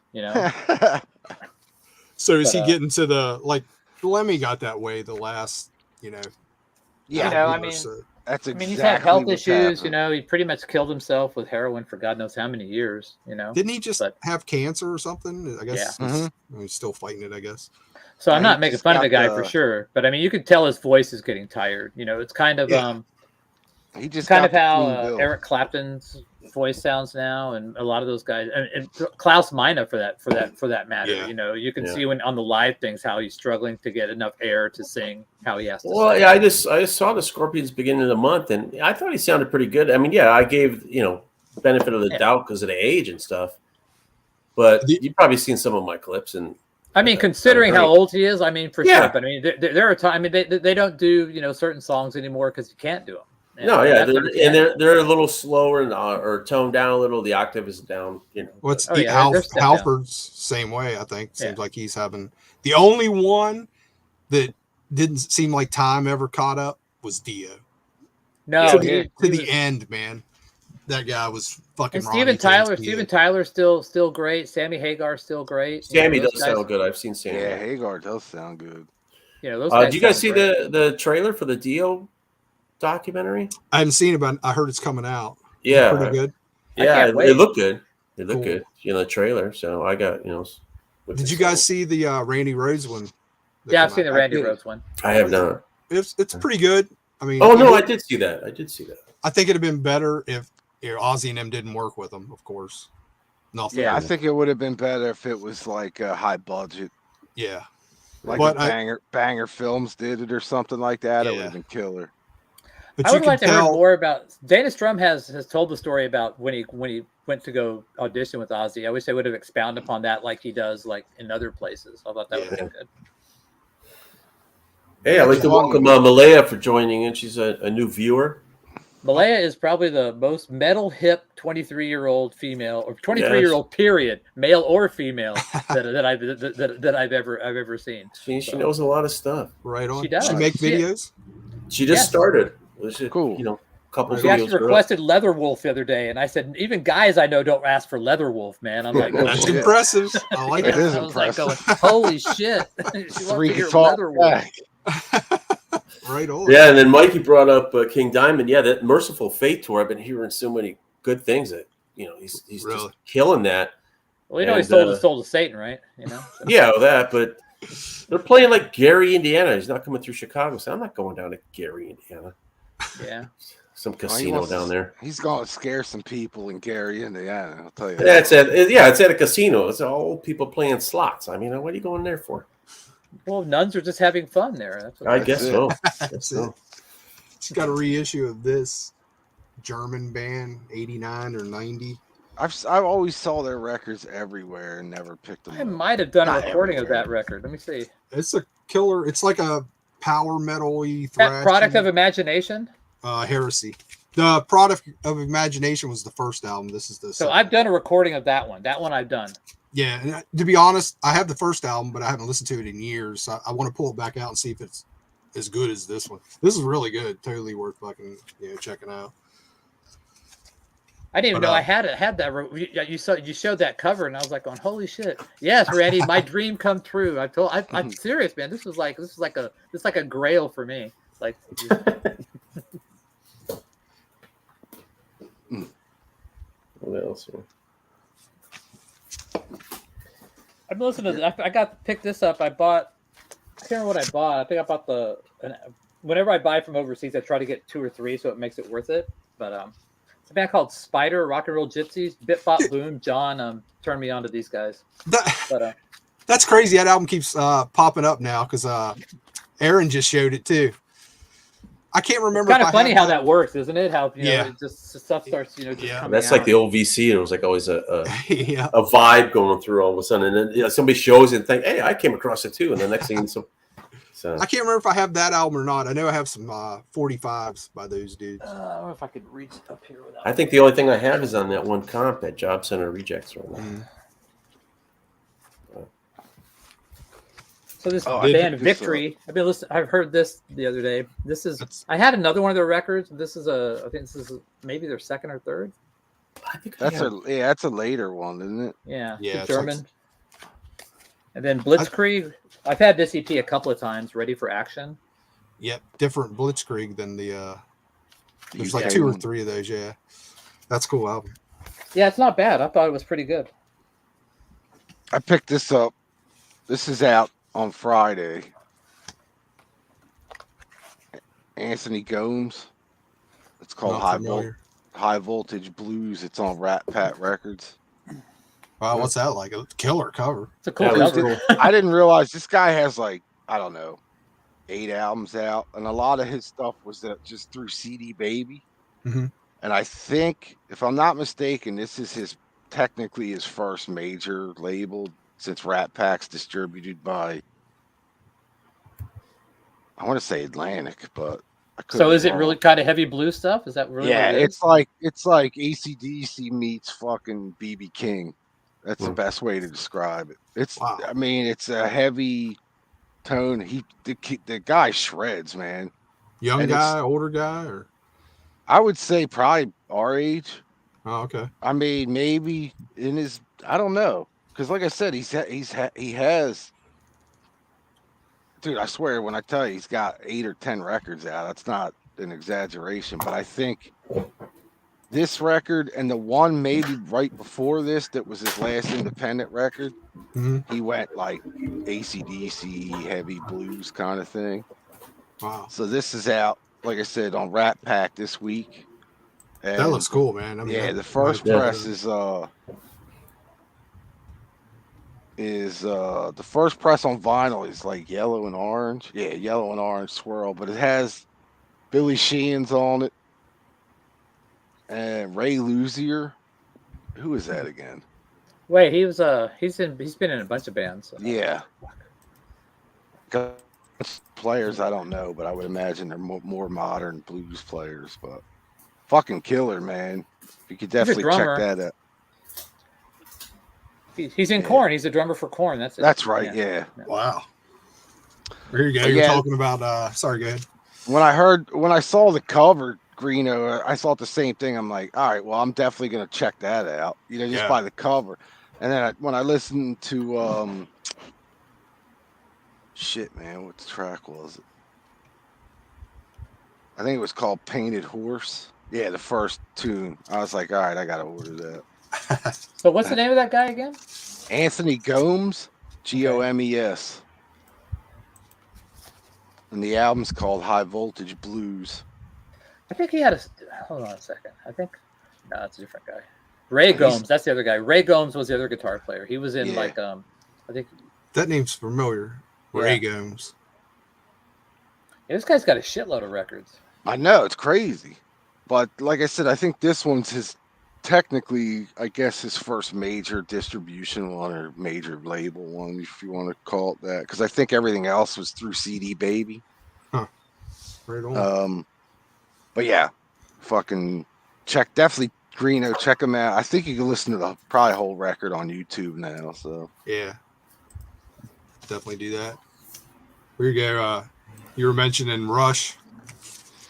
So is he getting to the Lemmy got that way the last Yeah, I mean, that's exactly. He's had health issues. He pretty much killed himself with heroin for God knows how many years. Didn't he just have cancer or something? I guess. Yeah. He's still fighting it, I guess. So I'm not making fun of the guy for sure, but I mean, you could tell his voice is getting tired. It's kind of he just kind of how Eric Clapton's voice sounds now, and a lot of those guys, and Klaus Meine for that matter. Yeah. You can see when on the live things how he's struggling to get enough air to sing how he has to. Well, sing. yeah, I just saw the Scorpions beginning of the month, and I thought he sounded pretty good. I mean, yeah, I gave benefit of the doubt because of the age and stuff, but you've probably seen some of my clips, and I mean, considering how old he is, I mean, for sure. But I mean, there are times. I mean, they don't do certain songs anymore because you can't do them. They're a little slower or toned down a little. The octave is down. Halford's same way. I think seems like he's having the only one that didn't seem like time ever caught up was Dio. No, to the end, man. That guy was fucking. And Steven Tyler's still great. Sammy Hagar's still great. Sammy does sound good. I've seen Sammy. Yeah, Hagar does sound good. Those guys do you guys see the trailer for the Dio documentary? I haven't seen it, but I heard it's coming out. Yeah, pretty good. Yeah, it looked good. It looked good. The trailer. So I got Did you guys see the Randy Rhoads one? Yeah, I've seen the Randy Rhoads one. I have not. It's pretty good. I mean, I did see that. I think it'd have been better if Ozzy and them didn't work with them, of course. Nothing. Yeah, I think it would have been better if it was like a high budget. Yeah. Like Banger Films did it or something like that. It would have been killer. But I would like to hear more about. Dana Strum has told the story about when he went to go audition with Ozzy. I wish they would have expounded upon that like he does like in other places. I thought that would have been good. Hey, I'd like to welcome Malaya for joining in. She's a new viewer. Malaya is probably the most metal hip 23-year-old female or 23-year-old period, male or female that I've ever seen. She knows a lot of stuff. Right on. She does. She make videos. She just started. Cool. couple He videos. actually requested Leather Wolf the other day, and I said, even guys I know don't ask for Leather Wolf, man. I'm like, that's impressive. I like it. It Is I was impressive. like going, holy shit. She wants Three to hear guitar Leather Wolf. Right on. Yeah, and then Mikey brought up King Diamond. Yeah, that Merciful Fate tour. I've been hearing so many good things that he's Really? just killing that. Well, he sold his soul to Satan, right? So. Yeah, that. But they're playing like Gary, Indiana. He's not coming through Chicago, so I'm not going down to Gary, Indiana. Yeah, some casino down there. He's going to scare some people in Gary, Indiana. I'll tell you. Yeah, it's at a casino. It's all old people playing slots. I mean, what are you going there for? Well, nuns are just having fun there. That's what I guess so. That's it. She's got a reissue of this German band, 89 or 90. I've always saw their records everywhere and never picked them I up. might have done Not a recording everywhere. of that record. Let me see. It's a killer. It's like a power metal-y thrash. Product of Imagination? Heresy. The Product of Imagination was the first album. This is the So second. I've done a recording of that one. That one I've done. Yeah, and to be honest, I have the first album, but I haven't listened to it in years. So I want to pull it back out and see if it's as good as this one. This is really good. Totally worth fucking checking out. I didn't even know I had that. You showed that cover, and I was like, "On holy shit!" Yes, Randy, my dream come true. I'm serious, man. This is like a grail for me. Like, what else? I've been listening to. I got picked this up. I can't remember what I bought. I think I bought whenever I buy from overseas, I try to get 2 or 3, so it makes it worth it. But it's a band called Spider, Rock and Roll Gypsies. Bit Bop Boom. John turned me on to these guys. That's crazy. That album keeps popping up now because Aaron just showed it too. I can't remember. It's kind of funny how that works, isn't it? How it just stuff starts just coming That's out. like the old VC. It was like always a a vibe going through all of a sudden, and then somebody shows it and think, "Hey, I came across it too." And the next thing, so I can't remember if I have that album or not. I know I have some 45s by those dudes. I don't know if I could reach up here without. I think the only thing I have is on that one comp, that Job Center Rejects right now. So this band Victory, I've heard this the other day. I had another one of their records. I think this is maybe their second or third. I think that's a later one, isn't it? Yeah, yeah, German. And then Blitzkrieg. I've had this EP a couple of times. Ready for Action. Yep, different Blitzkrieg than the. There's like 2 or 3 of those. Yeah, that's a cool album. Yeah, it's not bad. I thought it was pretty good. I picked this up. This is out on Friday. Anthony Gomes. It's called High Voltage Blues. It's on Rat Pat Records. Wow, what's that like? A killer cover. It's a cool cover. I didn't realize this guy has 8 albums out, and a lot of his stuff was just through CD Baby. Mm-hmm. And I think, if I'm not mistaken, this is technically his first major label since Rat Pack's distributed by, I want to say Atlantic, but I couldn't. So is it really kind of heavy blues stuff? Is that really? Yeah, what it is? it's like AC/DC meets fucking BB King. That's the best way to describe it. I mean, it's a heavy tone. The guy shreds, man. Young guy, older guy, or I would say probably our age. Oh, okay. I mean, maybe in his, I don't know, because like I said, he has. Dude, I swear when I tell you he's got 8 or 10 records out, that's not an exaggeration. But I think this record and the one maybe right before this that was his last independent record, he went like AC/DC, heavy blues kind of thing. Wow. So this is out, like I said, on Rat Pack this week. And that looks cool, man. I mean, the first press is the first press on vinyl is like yellow and orange. Yeah, yellow and orange swirl, but it has Billy Sheehan's on it. And Ray Luzier. Who is that again? Wait, he's been in a bunch of bands. So. Yeah. Players I don't know, but I would imagine they're more modern blues players, but fucking killer, man. You could definitely check that out. He's in Korn. He's a drummer for Korn. That's it. That's right, yeah. Wow. There you go. You're talking about sorry, go ahead. When I saw the cover, Greeno, I thought the same thing. I'm like, all right, well, I'm definitely gonna check that out, just by the cover. And then when I listened to shit, man, what track was it? I think it was called Painted Horse. Yeah, the first tune. I was like, all right, I gotta order that. So what's the name of that guy again? Anthony Gomes, Gomes. And the album's called High Voltage Blues. I think he had a. Hold on a second. No, that's a different guy. Ray Gomes, that's the other guy. Ray Gomes was the other guitar player. He was in I think that name's familiar. Ray Gomes. Yeah, this guy's got a shitload of records. I know, it's crazy. But like I said, I think this one's technically, I guess, his first major distribution one or major label one, if you want to call it that. Because I think everything else was through CD Baby. Huh. Right on. But yeah, fucking definitely Greeno, check him out. I think you can listen to the probably whole record on YouTube now. So yeah, definitely do that. Here you go. You were mentioning Rush.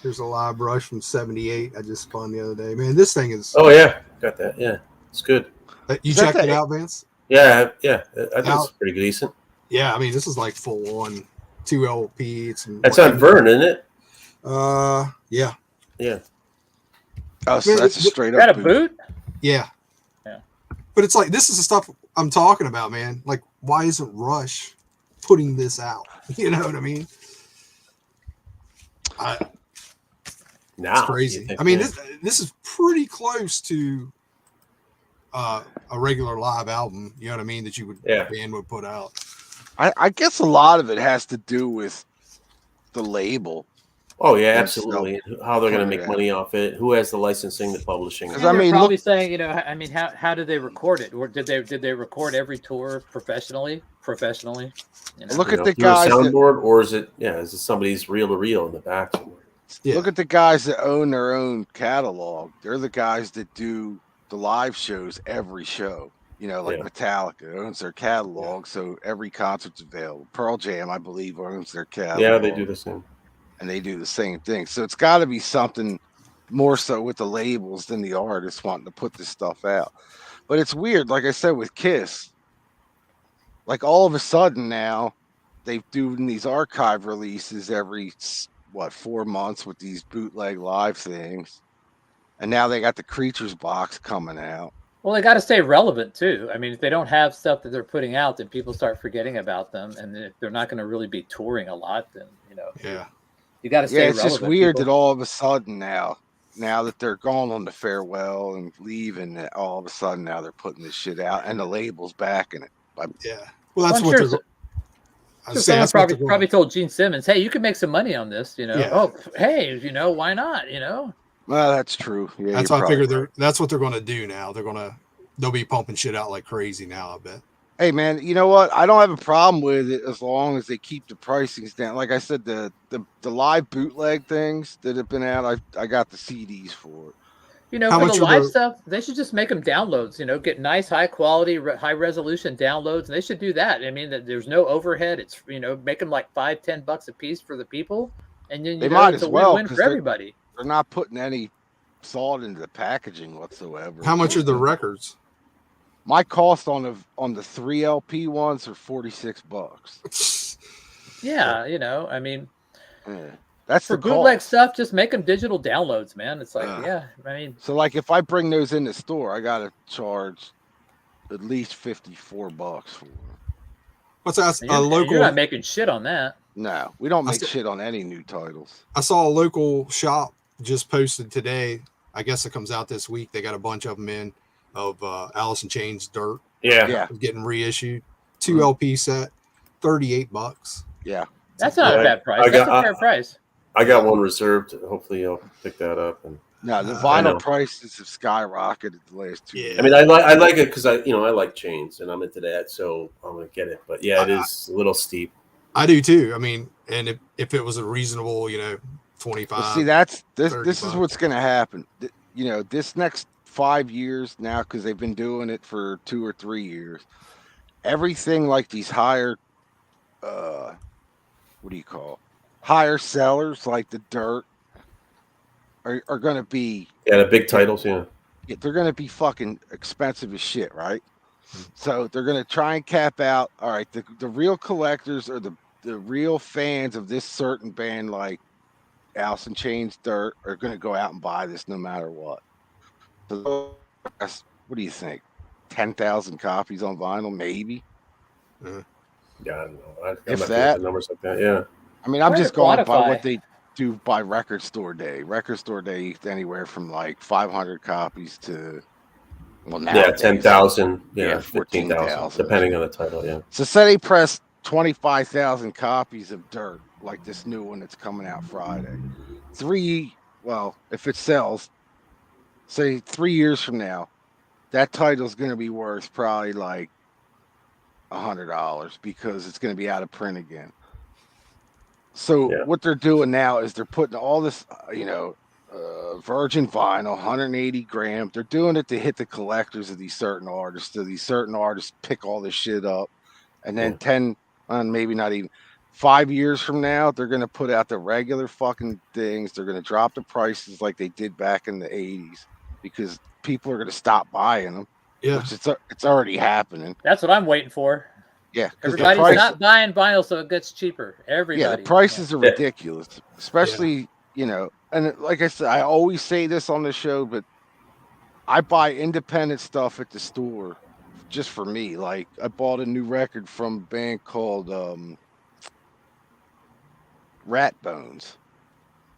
Here's a live Rush from '78. I just spun the other day. Man, this thing is. Oh yeah, got that. Yeah, it's good. You checked it out, Vince? Yeah. I think it's pretty decent. Yeah, I mean, this is like full on 2 LP. That's on Vern, isn't it? Yeah. Yeah. Oh, so that's a straight up. Is that a boot? Yeah. But it's like, this is the stuff I'm talking about, man. Like, why isn't Rush putting this out? You know what I mean? It's crazy. I mean, this is pretty close to a regular live album. You know what I mean? That band would put out. I guess a lot of it has to do with the label. Oh yeah, absolutely. How they're going to make money off it? Who has the licensing, the publishing? Because I mean, probably saying, how did they record it? Or did they record every tour professionally? Look at the guys. Soundboard, or is it somebody's reel to reel in the back somewhere? Yeah. Look at the guys that own their own catalog. They're the guys that do the live shows every show. Metallica owns their catalog, so every concert's available. Pearl Jam, I believe, owns their catalog. Yeah, they do the same. And they do the same thing. So it's got to be something more so with the labels than the artists wanting to put this stuff out. But it's weird, like I said, with Kiss. Like all of a sudden now, they're doing these archive releases every 4 months with these bootleg live things, and now they got the Creatures box coming out. Well, they got to stay relevant too. I mean, if they don't have stuff that they're putting out, then people start forgetting about them, and if they're not going to really be touring a lot, then you got to stay relevant. It's just weird that all of a sudden now that they're going on the farewell and leaving, that all of a sudden now they're putting this shit out and the label's backing it. Well, that's what they're. Someone probably told Gene Simmons, "Hey, you can make some money on this." Oh, hey, why not? Well, that's true. Yeah, that's why I figure that's what they're going to do now. They'll be pumping shit out like crazy now, I bet. Hey man, you know what? I don't have a problem with it as long as they keep the pricings down. Like I said, the live bootleg things that have been out, I got the CDs for it. For the live stuff, they should just make them downloads. Get nice, high quality, high resolution downloads, and they should do that. I mean, that there's no overhead. It's make them like $5-10 a piece for the people, and then they might as well win for everybody. They're not putting any thought into the packaging whatsoever. How much are the records? My cost on the 3 LP ones are $46. Yeah, I mean, that's for the bootleg cost. stuff. Just make them digital downloads, man. It's like, I mean, so like if I bring those in the store, I gotta charge at least $54 for them. What's that? Local? You're not making shit on that. No, we don't make shit on any new titles. I saw a local shop just posted today. I guess it comes out this week. They got a bunch of them in. Of Alice in Chains Dirt. Yeah. Getting reissued. 2 LP set, $38. Yeah. That's not a bad price. That's a fair price. I got one reserved. Hopefully you'll pick that up. And no, the vinyl prices have skyrocketed the last 2 years. I mean, I like it because I like chains and I'm into that, so I'm gonna get it. But yeah, it is a little steep. I do too. I mean, and if it was a reasonable, 25. Well, see, this is what's gonna happen. This next 5 years now, because they've been doing it for 2 or 3 years. Everything like these higher, higher sellers like the Dirt are going to be the big titles. Yeah, they're going to be fucking expensive as shit, right? So they're going to try and cap out. All right, the real collectors or the real fans of this certain band, like Alice in Chains, Dirt, are going to go out and buy this no matter what. So what do you think? 10,000 copies on vinyl, maybe. Yeah, I don't know. I'm If not good that, with the numbers like that. Yeah. I mean, I'm Trying just to going by quantify. what they do by record store day. Record store day, anywhere from like 500 copies to, well, Yeah, nowadays, 10,000. Yeah, 14,000, 15,000, depending on the title. Yeah. So say they press 25,000 copies of Dirt, like this new one that's coming out Friday. Well, if it sells, say 3 years from now, that title's going to be worth probably like $100 because it's going to be out of print again. So what they're doing now is they're putting all this, virgin vinyl, 180 grams. They're doing it to hit the collectors of these certain artists. So these certain artists pick all this shit up, and then 10, maybe not even 5 years from now, they're going to put out the regular fucking things. They're going to drop the prices like they did back in the 80s because people are going to stop buying them. Yeah, which it's already happening. That's what I'm waiting for. Yeah, everybody's not buying vinyl, so it gets cheaper. Everybody. Yeah, the prices are ridiculous, especially and like I said, I always say this on the show, but I buy independent stuff at the store just for me. Like I bought a new record from a band called Rat Bones,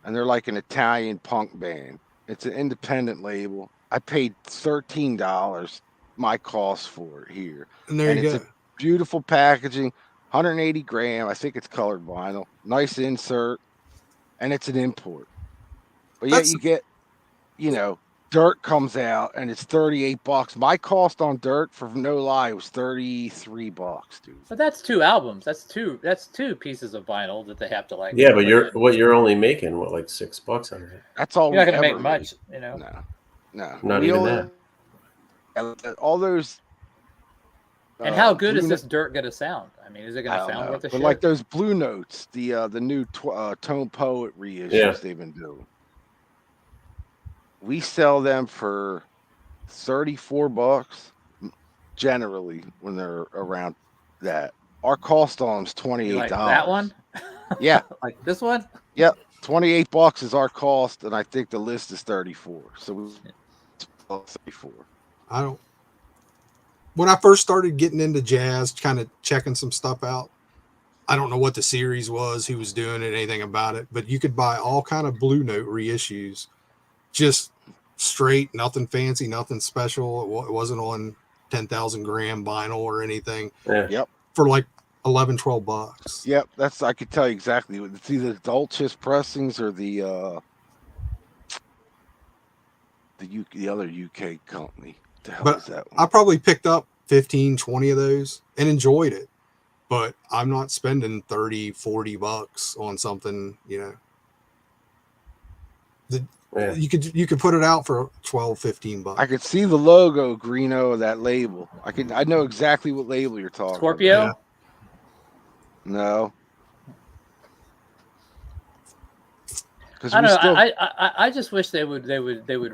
and they're like an Italian punk band. It's an independent label. I paid $13 my cost for it here, and there you go. It's a beautiful packaging, 180 gram. I think it's colored vinyl, nice insert, and it's an import. But yet you get, Dirt comes out and it's $38. My cost on Dirt, for no lie, was $33, dude. But that's 2 albums. That's two pieces of vinyl that they have to like. Yeah, but you're only making like $6 on it. That's all. You're not going to make much, No, not even that. All those. And how good is this Dirt going to sound? I mean, is it going to sound worth a shit? Like those Blue Notes, the new Tone Poet reissues they've been doing. We sell them for $34 generally when they're around that. Our cost on them is $28. Like that one? Yeah. Like this one? Yep. $28 is our cost, and I think the list is $34. So we $34. When I first started getting into jazz, kind of checking some stuff out, I don't know what the series was, who was doing it, anything about it, but you could buy all kind of Blue Note reissues, just straight, nothing fancy, nothing special. It wasn't on 10,000 gram vinyl or anything. Yeah. Yep. For like $11-12. Yep, I could tell you exactly. It's either the Dulcis pressings or the other UK company. What the hell is that one? I probably picked up 15, 20 of those and enjoyed it. But I'm not spending $30-40 on something, You could put it out for $12-15. I could see the logo, Greeno, of that label. I know exactly what label you're talking Scorpio? about. No. I don't know. I just wish they would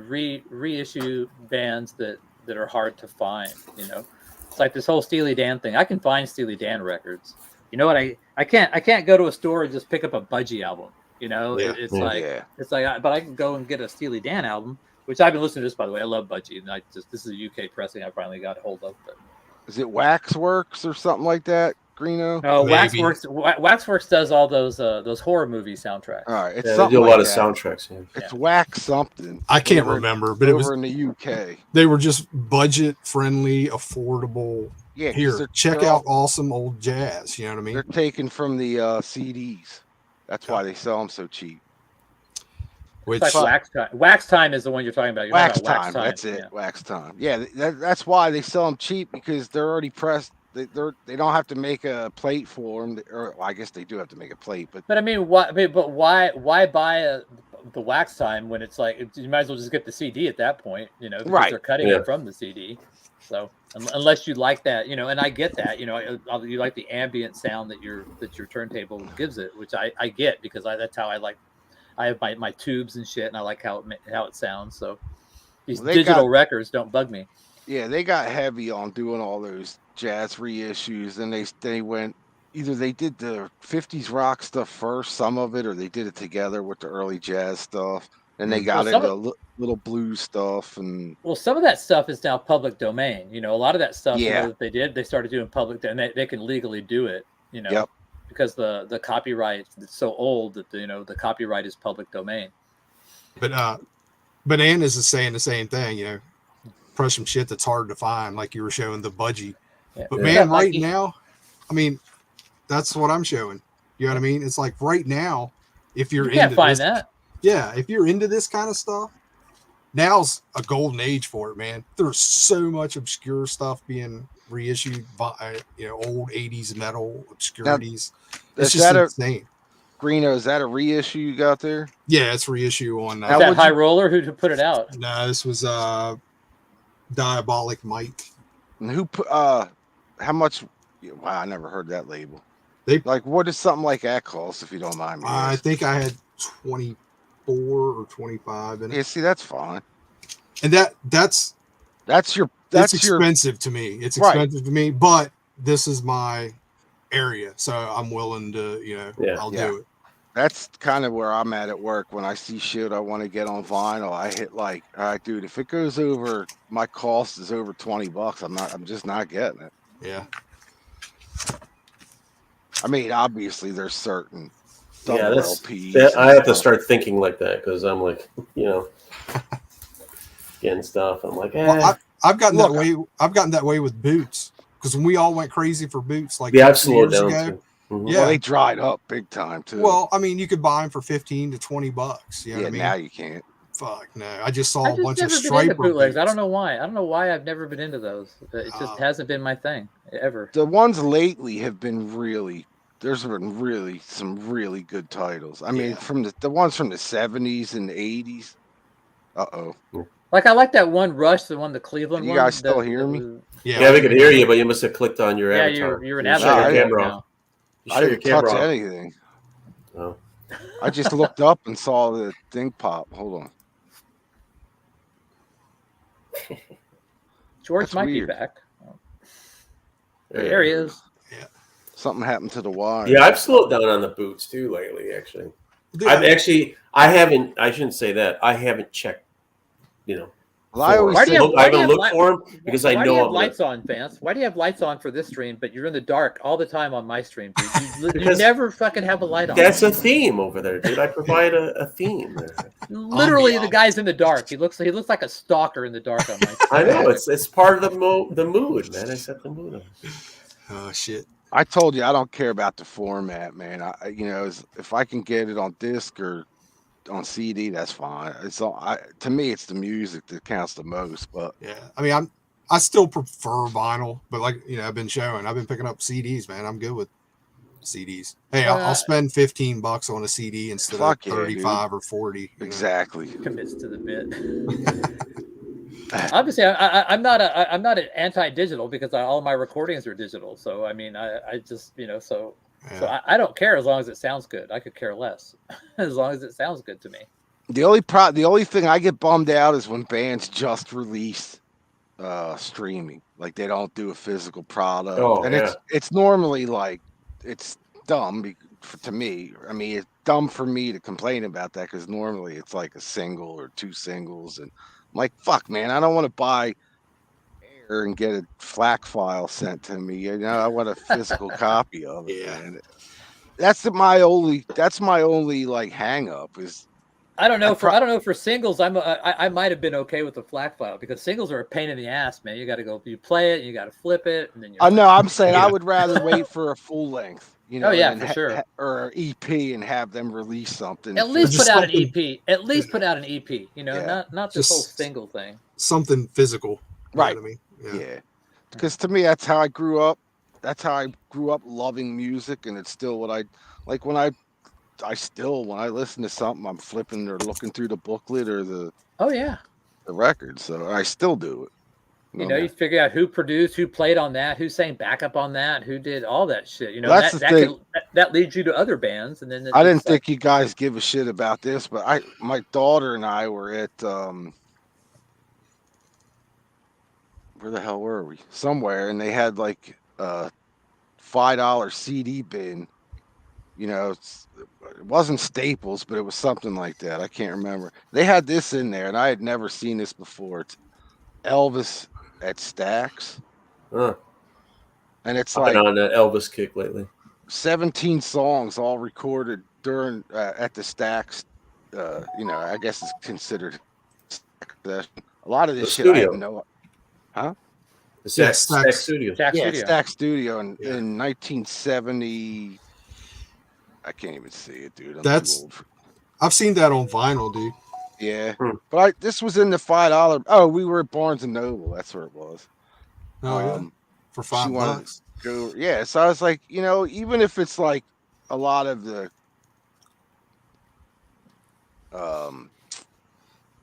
reissue bands that are hard to find. It's like this whole Steely Dan thing. I can find Steely Dan records. You know what? I can't go to a store and just pick up a Budgie album. It's like, but I can go and get a Steely Dan album, which I've been listening to this, by the way. I love Budgie, and this is a UK pressing I finally got a hold of. But is it Waxworks or something like that, Greeno? No, Waxworks does all those horror movie soundtracks. All right, they do a lot of soundtracks. Yeah. It's Wax something. I can't remember, but it was in the UK. They were just budget friendly, affordable. Yeah, here, check out awesome old jazz. You know what I mean? They're taken from the CDs. That's why they sell them so cheap. Which Wax Time? Wax Time is the one you're talking about. Wax Time. That's it. Yeah. Wax Time. Yeah, that's why they sell them cheap, because they're already pressed. They don't have to make a plate for them, or I guess they do have to make a plate. But I mean, why buy the Wax Time when it's like you might as well just get the CD at that point, because they're cutting it from the CD. So unless you like that, and I get that, you like the ambient sound that your turntable gives it, which I get, because that's how I like I have my tubes and shit, and I like how it sounds. So these Well, digital records don't bug me. Yeah, they got heavy on doing all those jazz reissues, and they went either they did the '50s rock stuff first, some of it, or they did it together with the early jazz stuff. And they got into little blues stuff, and some of that stuff is now public domain. You know, a lot of that stuff, Yeah. that they started doing public, and they can legally do it. You know, Yep. because the copyright is so old that the copyright is public domain. But Bananas is saying the same thing. You know, press some shit that's hard to find, like you were showing the budgie. Yeah. But man, right now, I mean, that's what I'm showing. You know what I mean? It's like right now, if you can't find that. Yeah, if you're into this kind of stuff, now's a golden age for it, man. There's so much obscure stuff being reissued by old 80s metal obscurities. It's just insane. Greeno, is that a reissue you got there? Yeah, it's reissue on is that High Roller who put it out? No, this was Diabolic Mike. And who put how much? Wow, I never heard that label. What is something like that cost, if you don't mind me? I think I had 24 or 25 in it. Yeah, see, that's fine. And that's expensive to me. It's expensive to me, but this is my area, so I'm willing to, I'll do it. That's kind of where I'm at work. When I see shit I want to get on vinyl, I hit all right, dude, if it goes over, my cost is over $20, I'm just not getting it. Yeah. I mean, obviously there's certain LPs. I have to start thinking like that, because I'm like, getting stuff. I'm like, well, I've gotten that way. I've gotten that way with boots, because when we all went crazy for boots, like years ago, yeah, they dried up big time too. Well, I mean, you could buy them for $15 to $20. You know what I mean? Now you can't. Fuck no! I just saw a bunch of striper bootlegs. I don't know why. I don't know why I've never been into those. It just hasn't been my thing ever. The ones lately have been really. There's been some really good titles. I mean, from the ones from the 70s and the 80s. Like I like that one Rush, the Cleveland one. You guys still hear me? Yeah, we could hear you, but you must have clicked on your avatar. You're an avatar. I didn't touch anything. Oh. I just looked up and saw the thing pop. Hold on. George might be back. There he is. Yeah. Something happened to the wire. Yeah, I've slowed down on the boots too lately, actually. I shouldn't say that. I haven't checked, Well, I haven't looked for them because I know. Why do you have lights on, Vance? Why do you have lights on for this stream, but you're in the dark all the time on my stream, dude? You never fucking have a light on. That's a theme over there, dude. I provide a theme. Literally, the guy's in the dark. He looks like a stalker in the dark on my stream. I know it's part of the mood, man. I set the mood on. Oh shit. I told you I don't care about the format, man. If I can get it on disc or on CD, that's fine. To me, it's the music that counts the most. But yeah, I mean, I still prefer vinyl, but I've been picking up CDs, man. I'm good with CDs. Hey, I'll spend $15 on a CD instead of 35 or 40. Exactly. Commits to the bit. Obviously, I'm not an anti-digital, because all my recordings are digital. So I mean, I just so I don't care as long as it sounds good. I could care less as long as it sounds good to me. The only thing I get bummed out is when bands just release streaming, like they don't do a physical product, it's normally it's dumb to me. I mean, it's dumb for me to complain about that, because normally it's like a single or two singles, and I'm like, fuck, man, I don't want to buy air and get a FLAC file sent to me. I want a physical copy of it. Yeah. Man. That's my only hang up is. I don't know for singles. I might have been okay with the FLAC file, because singles are a pain in the ass, man. You got to go, you play it, you got to flip it, and then you. No, I'm saying I would rather wait for a full length. For sure. Or EP and have them release something. At least put out an EP. At least put out an EP. Not this whole single thing. Something physical. Right. I mean? Yeah. Because to me, that's how I grew up. That's how I grew up loving music, and it's still what I like. When I listen to something, I'm flipping or looking through the booklet or the the record. So I still do it. You know, you figure out who produced, who played on that, who sang backup on that, who did all that shit. You know, that's the thing. That leads you to other bands, and then I didn't think you guys give a shit about this, but my daughter and I were at where the hell were we? Somewhere, and they had like a $5 CD bin. You know, it wasn't Staples, but it was something like that. I can't remember. They had this in there, and I had never seen this before. It's Elvis at Stax, and it's I've like been on an Elvis kick lately. 17 songs all recorded during at the Stax. You know, I guess it's considered a lot of this shit. Studio. I have no, huh? The Stax Studio. Stax Studio in 1970. I can't even see it, dude. I've seen that on vinyl, dude. Yeah, but this was in the $5. Oh, we were at Barnes and Noble. That's where it was. Oh yeah, for $5. Yeah, so I was like, you know, even if it's like a lot of the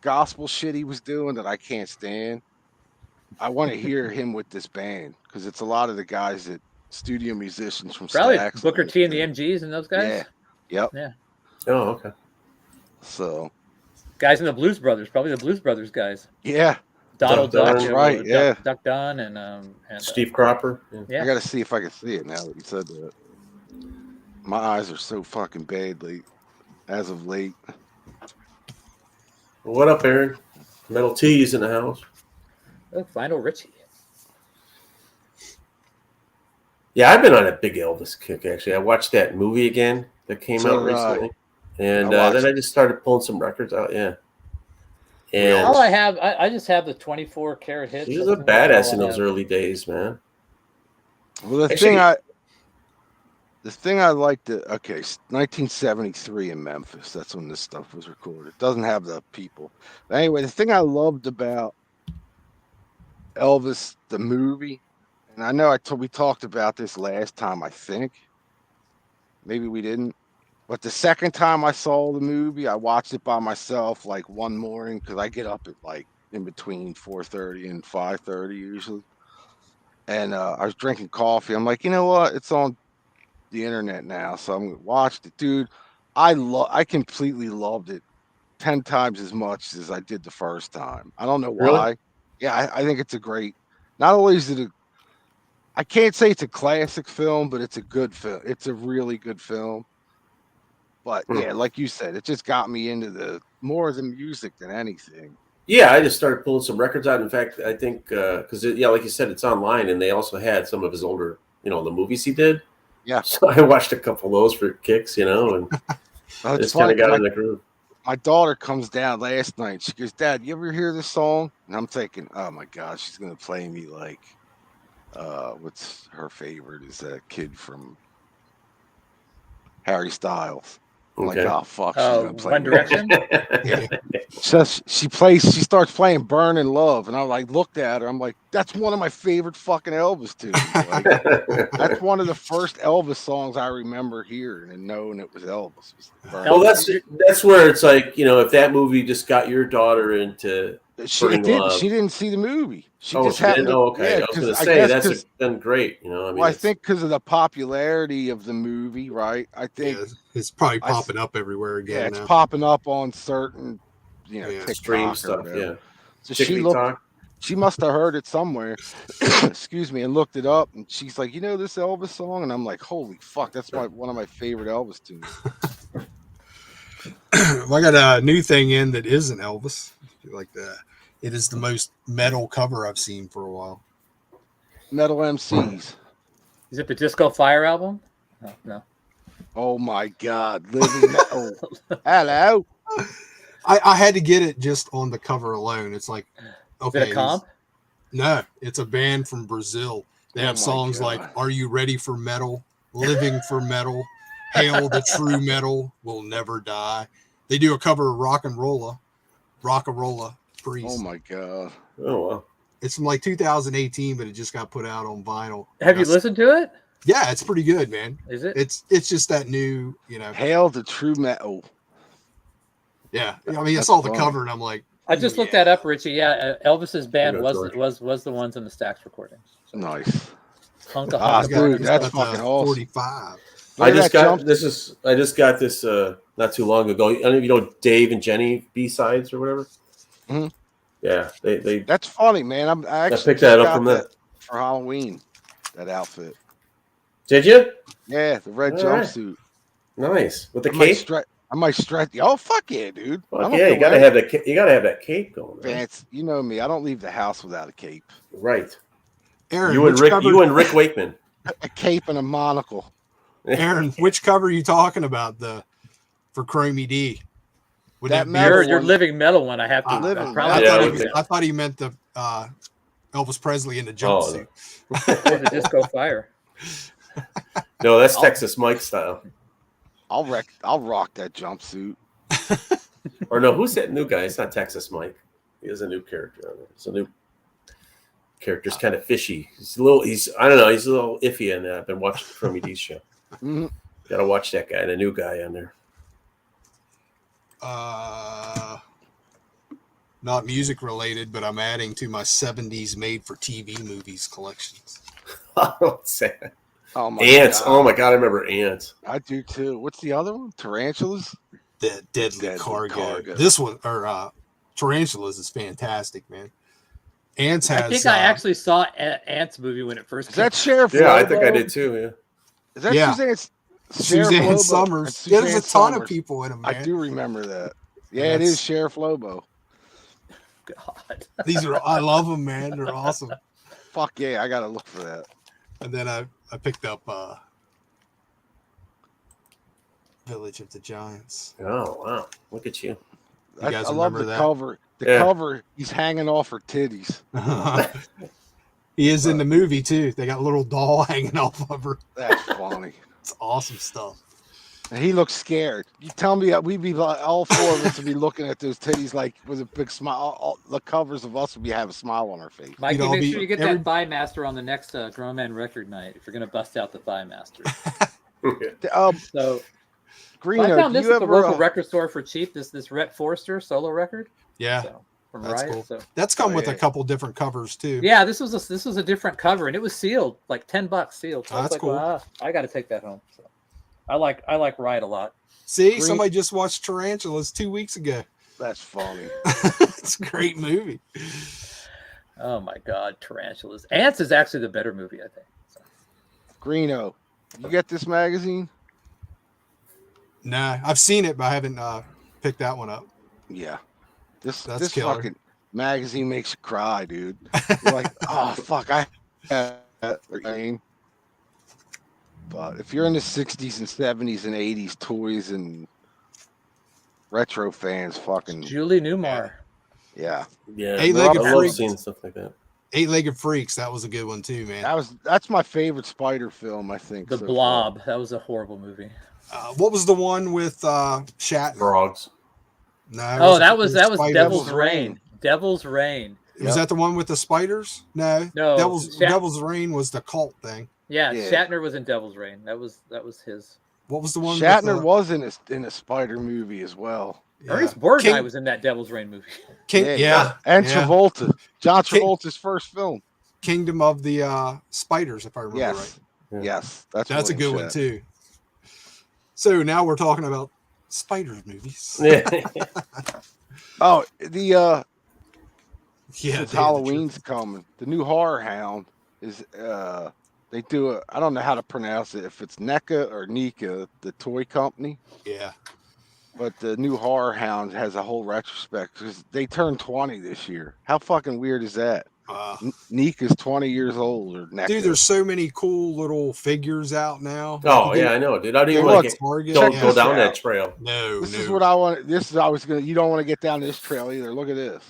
gospel shit he was doing that I can't stand, I want to hear him with this band because it's a lot of the guys that studio musicians from probably Stax, Booker T and the MGs and those guys. Yeah. Yep. Yeah. Oh, okay. So guys in the Blues Brothers, probably the Blues Brothers guys. Yeah. Donald Duck, right? Yeah. Duck Dunn and Steve Cropper. Yeah. I got to see if I can see it now that you said that. My eyes are so fucking bad as of late. What up, Aaron? Metal T's in the house. Oh, Lionel Richie. Yeah, I've been on a big Elvis kick, actually. I watched that movie again that came out recently. And then I just started pulling some records out, yeah. And all I have, I just have the 24 karat hits. He was a badass in those early days, man. Well, the thing I liked, 1973 in Memphis. That's when this stuff was recorded. It doesn't have the people. But anyway, the thing I loved about Elvis, the movie, and I know we talked about this last time, I think. Maybe we didn't. But the second time I saw the movie, I watched it by myself like one morning because I get up at like in between 4:30 and 5:30 usually. And I was drinking coffee. I'm like, you know what? It's on the internet now, so I'm gonna watch it, dude. I completely loved it 10 times as much as I did the first time. I don't know why. Really? Yeah, I think it's a great. Not only is it I can't say it's a classic film, but it's a good film. It's a really good film. But yeah, like you said, it just got me into more of the music than anything. Yeah, I just started pulling some records out. In fact, I think because like you said, it's online, and they also had some of his older, the movies he did. Yeah. So I watched a couple of those for kicks, and just kind of got in the groove. My daughter comes down last night. She goes, "Dad, you ever hear this song?" And I'm thinking, "Oh my gosh, she's gonna play me like, what's her favorite? Is that kid from Harry Styles?" I'm like, oh fuck, she's gonna play One Direction. Yeah. So she starts playing "Burning Love," and I like looked at her. I'm like, that's one of my favorite fucking Elvis tunes. Like, that's one of the first Elvis songs I remember hearing and knowing it was Elvis. Well, that's where it's like, if that movie just got your daughter into. She didn't see the movie. She just happened. Okay, I was going to say that's been great. I think because of the popularity of the movie, right? I think it's probably popping up everywhere again. Yeah, it's popping up on certain, stream stuff. Yeah. So she must have heard it somewhere. Excuse me, and looked it up, and she's like, this Elvis song, and I'm like, holy fuck, that's one of my favorite Elvis tunes. Well, I got a new thing in that isn't Elvis. Like that. It is the most metal cover I've seen for a while. Metal MCs. Is it the Disco Fire album? No. Oh my God. Living metal. Hello. I had to get it just on the cover alone. It's like, okay. Is it a comp? No, it's a band from Brazil. They have songs like "Are You Ready for Metal?" "Living for Metal," "Hail the True Metal Will Never Die." They do a cover of Rock'n'Rolla Priest. Oh my God. Oh wow. It's from like 2018, but it just got put out on vinyl. Have you listened to it? Yeah, it's pretty good, man. Is it? It's just that new, Hail the True Metal. Yeah. I mean, I saw the cover and I'm like, I just looked that up, Richie. Yeah, Elvis's band was the ones in the Stax recording. So. Nice. Dude, that's fucking awesome. 45. I just got this not too long ago. I don't know if you know Dave and Jenny B-sides or whatever. Mm-hmm. Yeah, they. That's funny, man. I actually picked that up from that for Halloween. That outfit. Did you? Yeah, the red jumpsuit. Right. Nice with the cape. I might stretch. Oh fuck yeah, dude! Fuck yeah, you gotta have that. You gotta have that cape going. Vance, you know me. I don't leave the house without a cape. Right. Aaron, you and Rick Wakeman. A cape and a monocle. Aaron, which cover are you talking about? For Chromie D? Would that your Living Metal one? I have to. I thought he meant the Elvis Presley in the jumpsuit. Or the Disco Fire. No, that's Texas Mike style. I'll rock that jumpsuit. Or no, who's that new guy? It's not Texas Mike. He has a new character on there. It's a new character. It's kind of fishy. I don't know. He's a little iffy on that. I've been watching the Chromie D show. Mm-hmm. Got to watch that guy, the new guy on there. Not music related, but I'm adding to my 70s made for TV movies collections. Oh my Ants. God. Oh my God, I remember Ants. I do too. What's the other one? Tarantulas? The Deadly Cargo. This one, or Tarantulas, is fantastic, man. Ants has. I think I actually saw Ants movie when it first. Is that Sheriff? Yeah, Lobo? I think I did too. Yeah. Is that Suzanne Summers? There's a ton of people in them, man. I do remember that. Yeah, it is Sheriff Lobo. God, I love them, man. They're awesome. Fuck yeah, I gotta look for that. And then I picked up Village of the Giants. Oh wow, look at you! I love the cover. The cover, he's hanging off her titties. He is in the movie too. They got a little doll hanging off of her. That's funny. It's awesome stuff. And he looks scared. You tell me we'd be all four of us would be looking at those titties like with a big smile. All the covers of us would have a smile on our face. Mikey, make sure you get that Thigh Master on the next Grown Man Record Night if you're going to bust out the Thigh Master. So, Greeno, I found this at the local record store for cheap. This Rhett Forster solo record. Yeah. So, that's cool. So. That's come with a couple different covers too. Yeah, this was a different cover, and it was sealed, like $10 sealed. So that's cool. Well, I got to take that home. So I like Ride a lot. See, somebody just watched Tarantulas 2 weeks ago. That's funny. It's a great movie. Oh my God, Tarantulas! Ants is actually the better movie, I think. So. Greeno, you get this magazine? Nah, I've seen it, but I haven't picked that one up. Yeah. This fucking magazine makes you cry, dude. You're like, oh fuck, I but if you're in the 60s and 70s and 80s toys and retro fans, fucking Julie Newmar. Yeah. Yeah. Eight-Legged I love seeing stuff like that. Eight-Legged Freaks, that was a good one too, man. That's my favorite Spider film, I think. The Blob. That was a horrible movie. What was the one with Shatner? Frogs. No. That was Devil's Reign. Devil's Reign. Was that the one with the spiders? No. Devil's Reign was the cult thing. Yeah, Shatner was in Devil's Reign. That was his. What was the one? Shatner was in a spider movie as well. Yeah. Ernest Borgnine was in that Devil's Reign movie. And Travolta. John Travolta's first film. Kingdom of the Spiders, if I remember right. Yeah. Yes, that's a good one too. So now we're talking about Spiders movies. Oh, Halloween's coming. The new Horror Hound is they do I don't know how to pronounce it, if it's NECA or NECA, the toy company. Yeah. But the new Horror Hound has a whole retrospect because they turned 20 this year. How fucking weird is that? NECA's 20 years old, or NECA. Dude, there's so many cool little figures out now. Oh yeah, I know, dude. I don't even want to go down that trail. No, this is what I want. You don't want to get down this trail either. Look at this.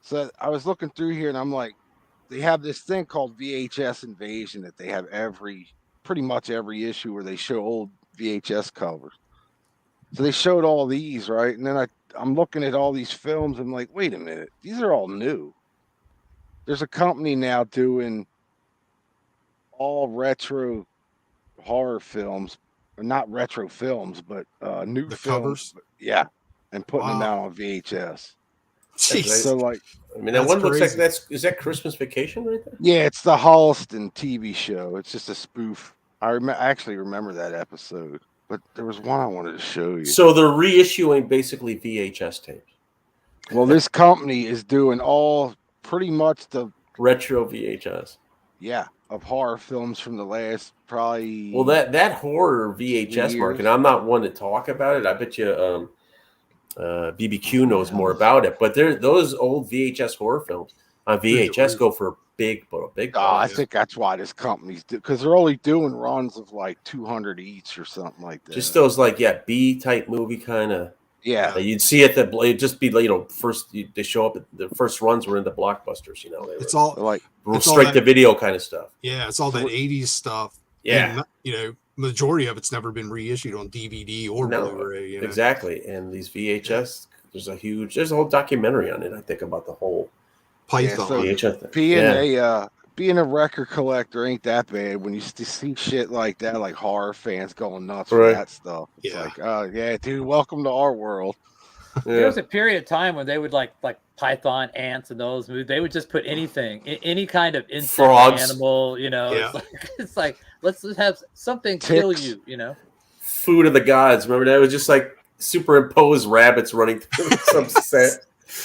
So I was looking through here, and I'm like, they have this thing called VHS Invasion that they have pretty much every issue where they show old VHS covers. So they showed all these, right? And then I'm looking at all these films. I'm like, wait a minute, these are all new. There's a company now doing all retro horror films, or not retro films, but new the films. Covers? Yeah, and putting them out on VHS. So like, I mean, that one looks like is that Christmas Vacation right there? Yeah, it's the Holliston TV show. It's just a spoof. I actually remember that episode, but there was one I wanted to show you. So they're reissuing basically VHS tapes. Well, this company is doing pretty much the retro VHS. Yeah, of horror films from the last probably. Well, that horror VHS market. I'm not one to talk about it. I bet you BBQ knows more about it. But those old VHS horror films on VHS go for a big price. I think that's why this company's because they're only doing runs of like 200 each or something like that. Just those B type movie kind of. Yeah, you'd see it. It'd just be first they show up. The first runs were in the blockbusters. It's all like straight to video kind of stuff. Yeah, it's all that 80s stuff. Yeah, and, majority of it's never been reissued on DVD or Blu-ray. Exactly. And these VHS, there's a whole documentary on it. I think about the whole Python. VHS. Being a record collector ain't that bad when you see shit like that, like horror fans going nuts right. for that stuff. It's like, oh yeah, dude, welcome to our world. There was a period of time when they would like Python, ants, and those movies. They would just put anything, any kind of insect, animal. It's like let's have something kill you. Food of the gods. Remember that? It was just like superimposed rabbits running through some set.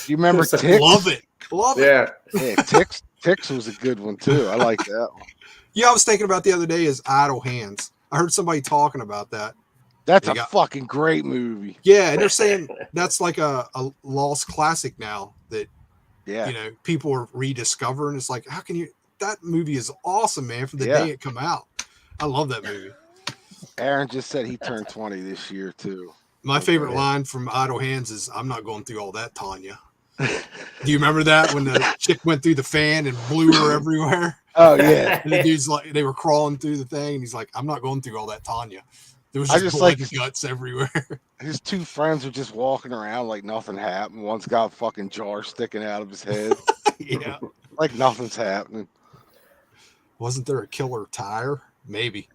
You remember Ticks? Love it. Yeah, Ticks was a good one too. I like that one. Yeah, I was thinking about the other day is Idle Hands. I heard somebody talking about that. That's a fucking great movie. Yeah, and they're saying that's like a lost classic now that people are rediscovering. It's like, how can you? That movie is awesome, man. From the day it come out, I love that movie. Aaron just said he turned 20 this year too. My favorite line from Idle Hands is, "I'm not going through all that, Tanya." Do you remember that when the chick went through the fan and blew her everywhere? Oh yeah. And the dude's like, they were crawling through the thing, and he's like, "I'm not going through all that, Tanya." There was just blood and guts everywhere. His two friends are just walking around like nothing happened. One's got a fucking jar sticking out of his head. Yeah, like nothing's happening. Wasn't there a killer tire? Maybe.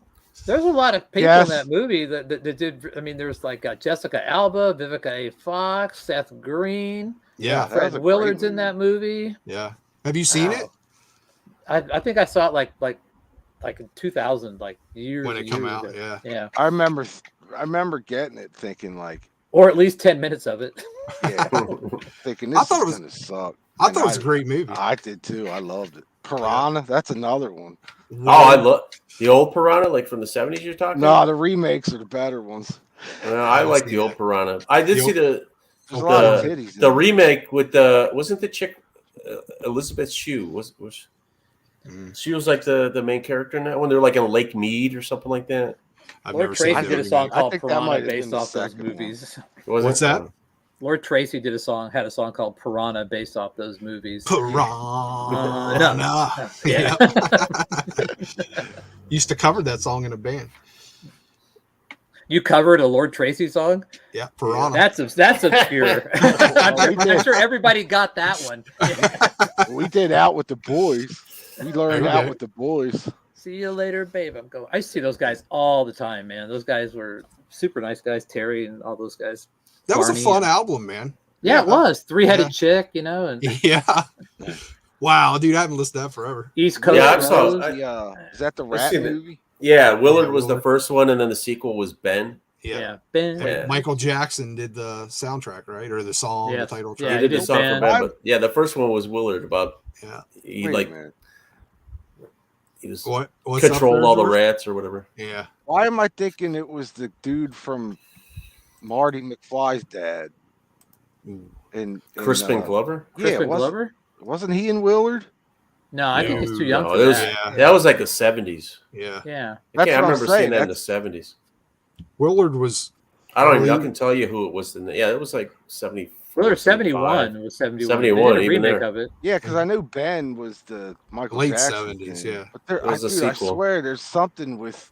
There's a lot of people in that movie that did. I mean, there's like Jessica Alba, Vivica A. Fox, Seth Green. Yeah, Fred Willard's in that movie. Yeah, have you seen it? I think I saw it like in 2000, like years when it came out. Ago. Yeah. I remember getting it, thinking like, or at least 10 minutes of it. Yeah, thinking this is gonna suck. I thought it was a great movie. I did too. I loved it. Piranha, that's another one. Oh, I love the old Piranha, like from the 70s. You're talking? No, the remakes are the better ones. I like the old Piranha. I did see the remake with wasn't the chick Elizabeth Shue was she was like the main character in that one? They're like in Lake Mead or something like that. Lord Tracy did a song called Piranha based off those movies. What's that? Lord Tracy had a song called Piranha based off those movies. Piranha. Yeah. Used to cover that song in a band. You covered a Lord Tracy song? Yeah, Piranha. That's obscure. I'm sure everybody got that one. We did Out with the Boys. We learned Out with the Boys. See you later, babe. I see those guys all the time, man. Those guys were super nice guys. Terry and all those guys. That was a fun album, man. Yeah, it was. Three-headed chick, And Wow, dude, I haven't listened to that forever. East Coast. Yeah, I saw. Is that the Rat movie? Yeah, Willard was the first one, and then the sequel was Ben. Yeah, Ben. Yeah. Michael Jackson did the soundtrack, right, or the song, the title track. Yeah, he did the song for Ben, but the first one was Willard. About he was controlled all the rats or whatever. Yeah. Why am I thinking it was the dude from Marty McFly's dad? And Crispin Glover? Crispin Glover? Wasn't he in Willard? No, I think he's too young for that. That was like the 70s. Yeah. I remember seeing that in the 70s. Willard was... I can tell you who it was. It was like 70. Willard 71 was 71. 71, they did a remake of it. Yeah, because I knew Ben was the Michael late Jackson 70s, thing. yeah. But it was a sequel. I swear there's something with...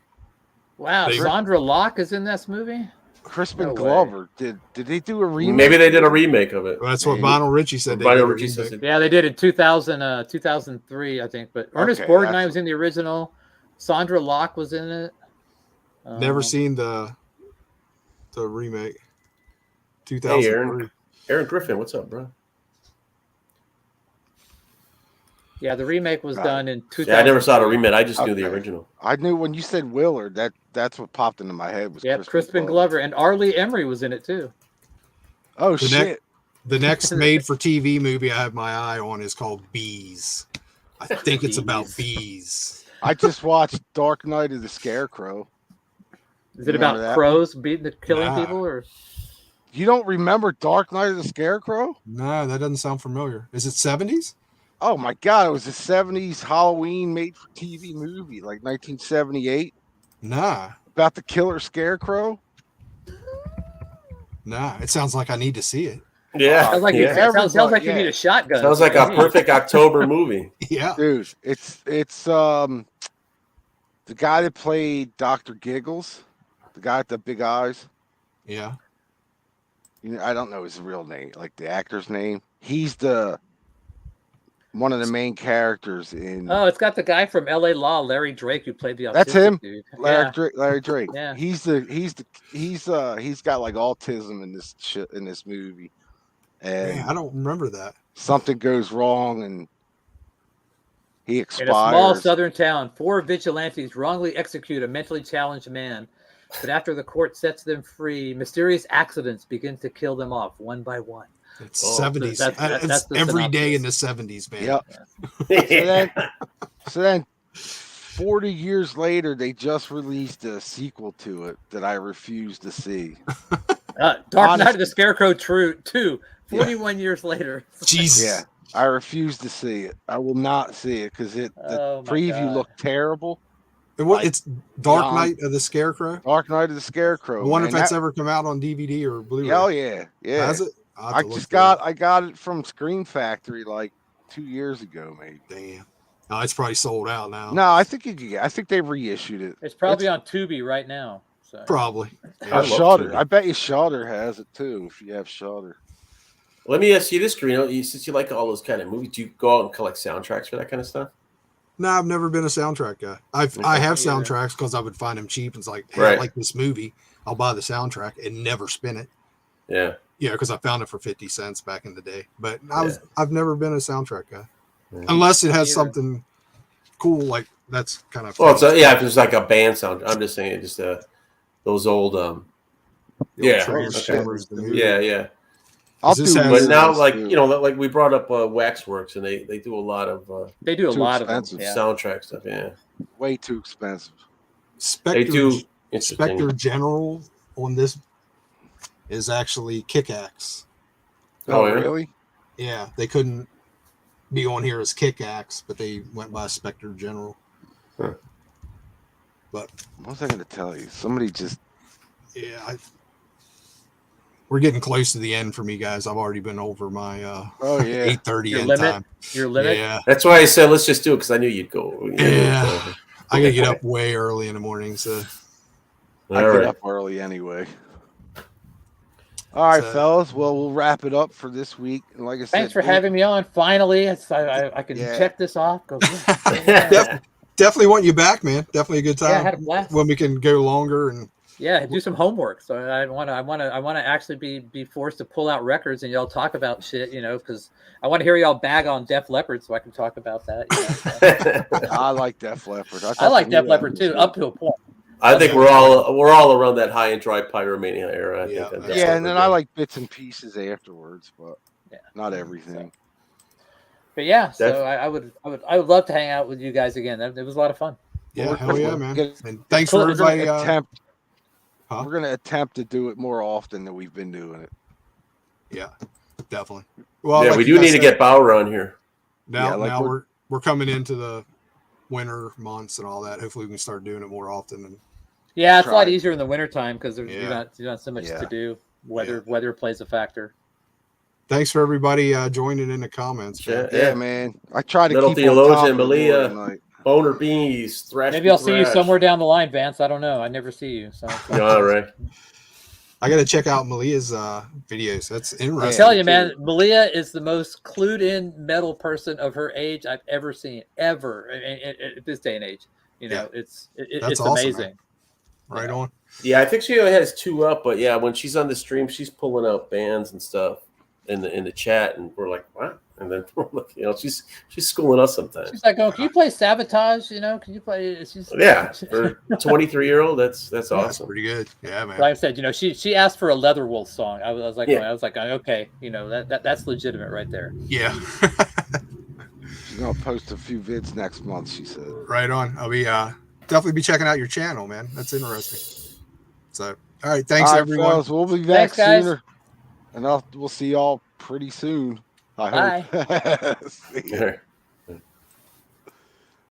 Wow, Sandra Locke is in this movie? Crispin Glover. Did they do a remake? Maybe they did a remake of it. Well, that's what Lionel Richie said. Yeah, they did in 2003, I think. But Ernest Borgnine was in the original. Sandra Locke was in it. Never seen the remake. 2003. Hey, Aaron Griffin, what's up, bro? Yeah, the remake was done in 2000. Yeah, I never saw the remake. I just knew the original. I knew when you said Willard, that's what popped into my head was Crispin Glover, and Arlie Emery was in it too. Oh shit! The next made-for-TV movie I have my eye on is called Bees. I think it's about bees. I just watched Dark Knight of the Scarecrow. Is it about crows killing people, or you don't remember Dark Knight of the Scarecrow? No, that doesn't sound familiar. Is it 70s? Oh my god, it was a 70s Halloween made-for-TV movie, like 1978. Nah. About the killer scarecrow? Nah, it sounds like I need to see it. Yeah. Sounds like, sounds like you need a shotgun. Sounds like a perfect October movie. Yeah. Dude, it's the guy that played Dr. Giggles, the guy with the big eyes. Yeah. You know, I don't know his real name, like the actor's name. He's one of the main characters in. Oh, it's got the guy from L.A. Law, Larry Drake, who played the. That's him, dude. Larry Drake. Yeah, he's got like autism in this movie, and man, I don't remember that. Something goes wrong, and he expires. In a small southern town, 4 vigilantes wrongly execute a mentally challenged man, but after the court sets them free, mysterious accidents begin to kill them off one by one. It's 70s. It's every day in the 70s, man. Yep. So then 40 years later, they just released a sequel to it that I refuse to see. Dark Knight of the Scarecrow 2, 41 years later. Jesus. Yeah, I refuse to see it. I will not see it because the preview looked terrible. It's Dark Knight of the Scarecrow? Dark Knight of the Scarecrow. I wonder if that's ever come out on DVD or Blu-ray. Oh, yeah. Yeah. Has it? I got it from Screen Factory like 2 years ago, maybe. Damn. No, it's probably sold out now. No, I think they reissued it. It's probably on Tubi right now. So. Probably. Shudder. I bet you Shudder has it too. If you have Shudder. Let me ask you this, Greeno. Since you like all those kind of movies, do you go out and collect soundtracks for that kind of stuff? No, I've never been a soundtrack guy. I have soundtracks because I would find them cheap. It's like, hey, right. I like this movie. I'll buy the soundtrack and never spin it. Yeah. Yeah, because I found it for 50 cents back in the day. But I've never been a soundtrack guy. Unless it has something cool, like that's kind of if it's like a band sound. I'm just saying just those old Transformers. Yeah. But now like we brought up Waxworks, and they do a lot of soundtrack stuff. Yeah. Way too expensive. Spectre General on this is actually Kick-Axe. Oh, really? Yeah, they couldn't be on here as Kick-Axe, but they went by Spectre General. Huh. But what was I going to tell you? Somebody just... Yeah, we're getting close to the end for me, guys. I've already been over my 8:30 end time. Your limit? Yeah. That's why I said let's just do it, because I knew you'd go. Yeah. I got to get up way early in the morning, so... I get up early anyway. All right, fellas. Well, we'll wrap it up for this week. And like I said, thanks for having me on. Finally, I can check this off. Definitely want you back, man. Definitely a good time. Yeah, I had a blast. When we can go longer and do some homework. So I want to actually be forced to pull out records and y'all talk about shit, because I want to hear y'all bag on Def Leppard so I can talk about that. I like Def Leppard. I like Def Leppard too, up to a point. I think we're all around that high and dry Pyromania era. I think and then I like bits and pieces afterwards, but not everything. But so I would love to hang out with you guys again. It was a lot of fun. Yeah, hell yeah, man. And thanks for everybody. We're gonna attempt to do it more often than we've been doing it. Yeah, definitely. Well, we do need to get Bauer on here. Now we're coming into the winter months and all that. Hopefully we can start doing it more often. And it's a lot easier in the wintertime because there's not so much to do. Weather plays a factor. Thanks for everybody joining in the comments. Yeah, man. I try to Little keep Theologian, Malia, Boner Bees, Thrash. Maybe I'll see you somewhere down the line, Vance. I don't know. I never see you. So all right. I got to check out Malia's videos. That's interesting. I tell you, man, Malia is the most clued in metal person of her age I've ever seen, ever at this day and age. It's awesome, amazing. Man. Right on. Yeah, I think she only has 2 up, but when she's on the stream, she's pulling out bands and stuff in the chat, and we're like, what? And then you know, she's schooling us sometimes. She's like, "Oh, can you play Sabotage? You know, can you play?" Yeah, for 23-year-old, that's awesome. That's pretty good. Yeah, man. Like I said, you know, she asked for a Leatherwolf song. I was like, Yeah. okay, you know, that's legitimate right there. Yeah. She's gonna post a few vids next month, she said. Right on. I'll be definitely be checking out your channel, man. That's interesting. So, all right, thanks everyone. Fellas, we'll be back Thanks, sooner, and we'll see y'all pretty soon. I hope. Bye. See ya.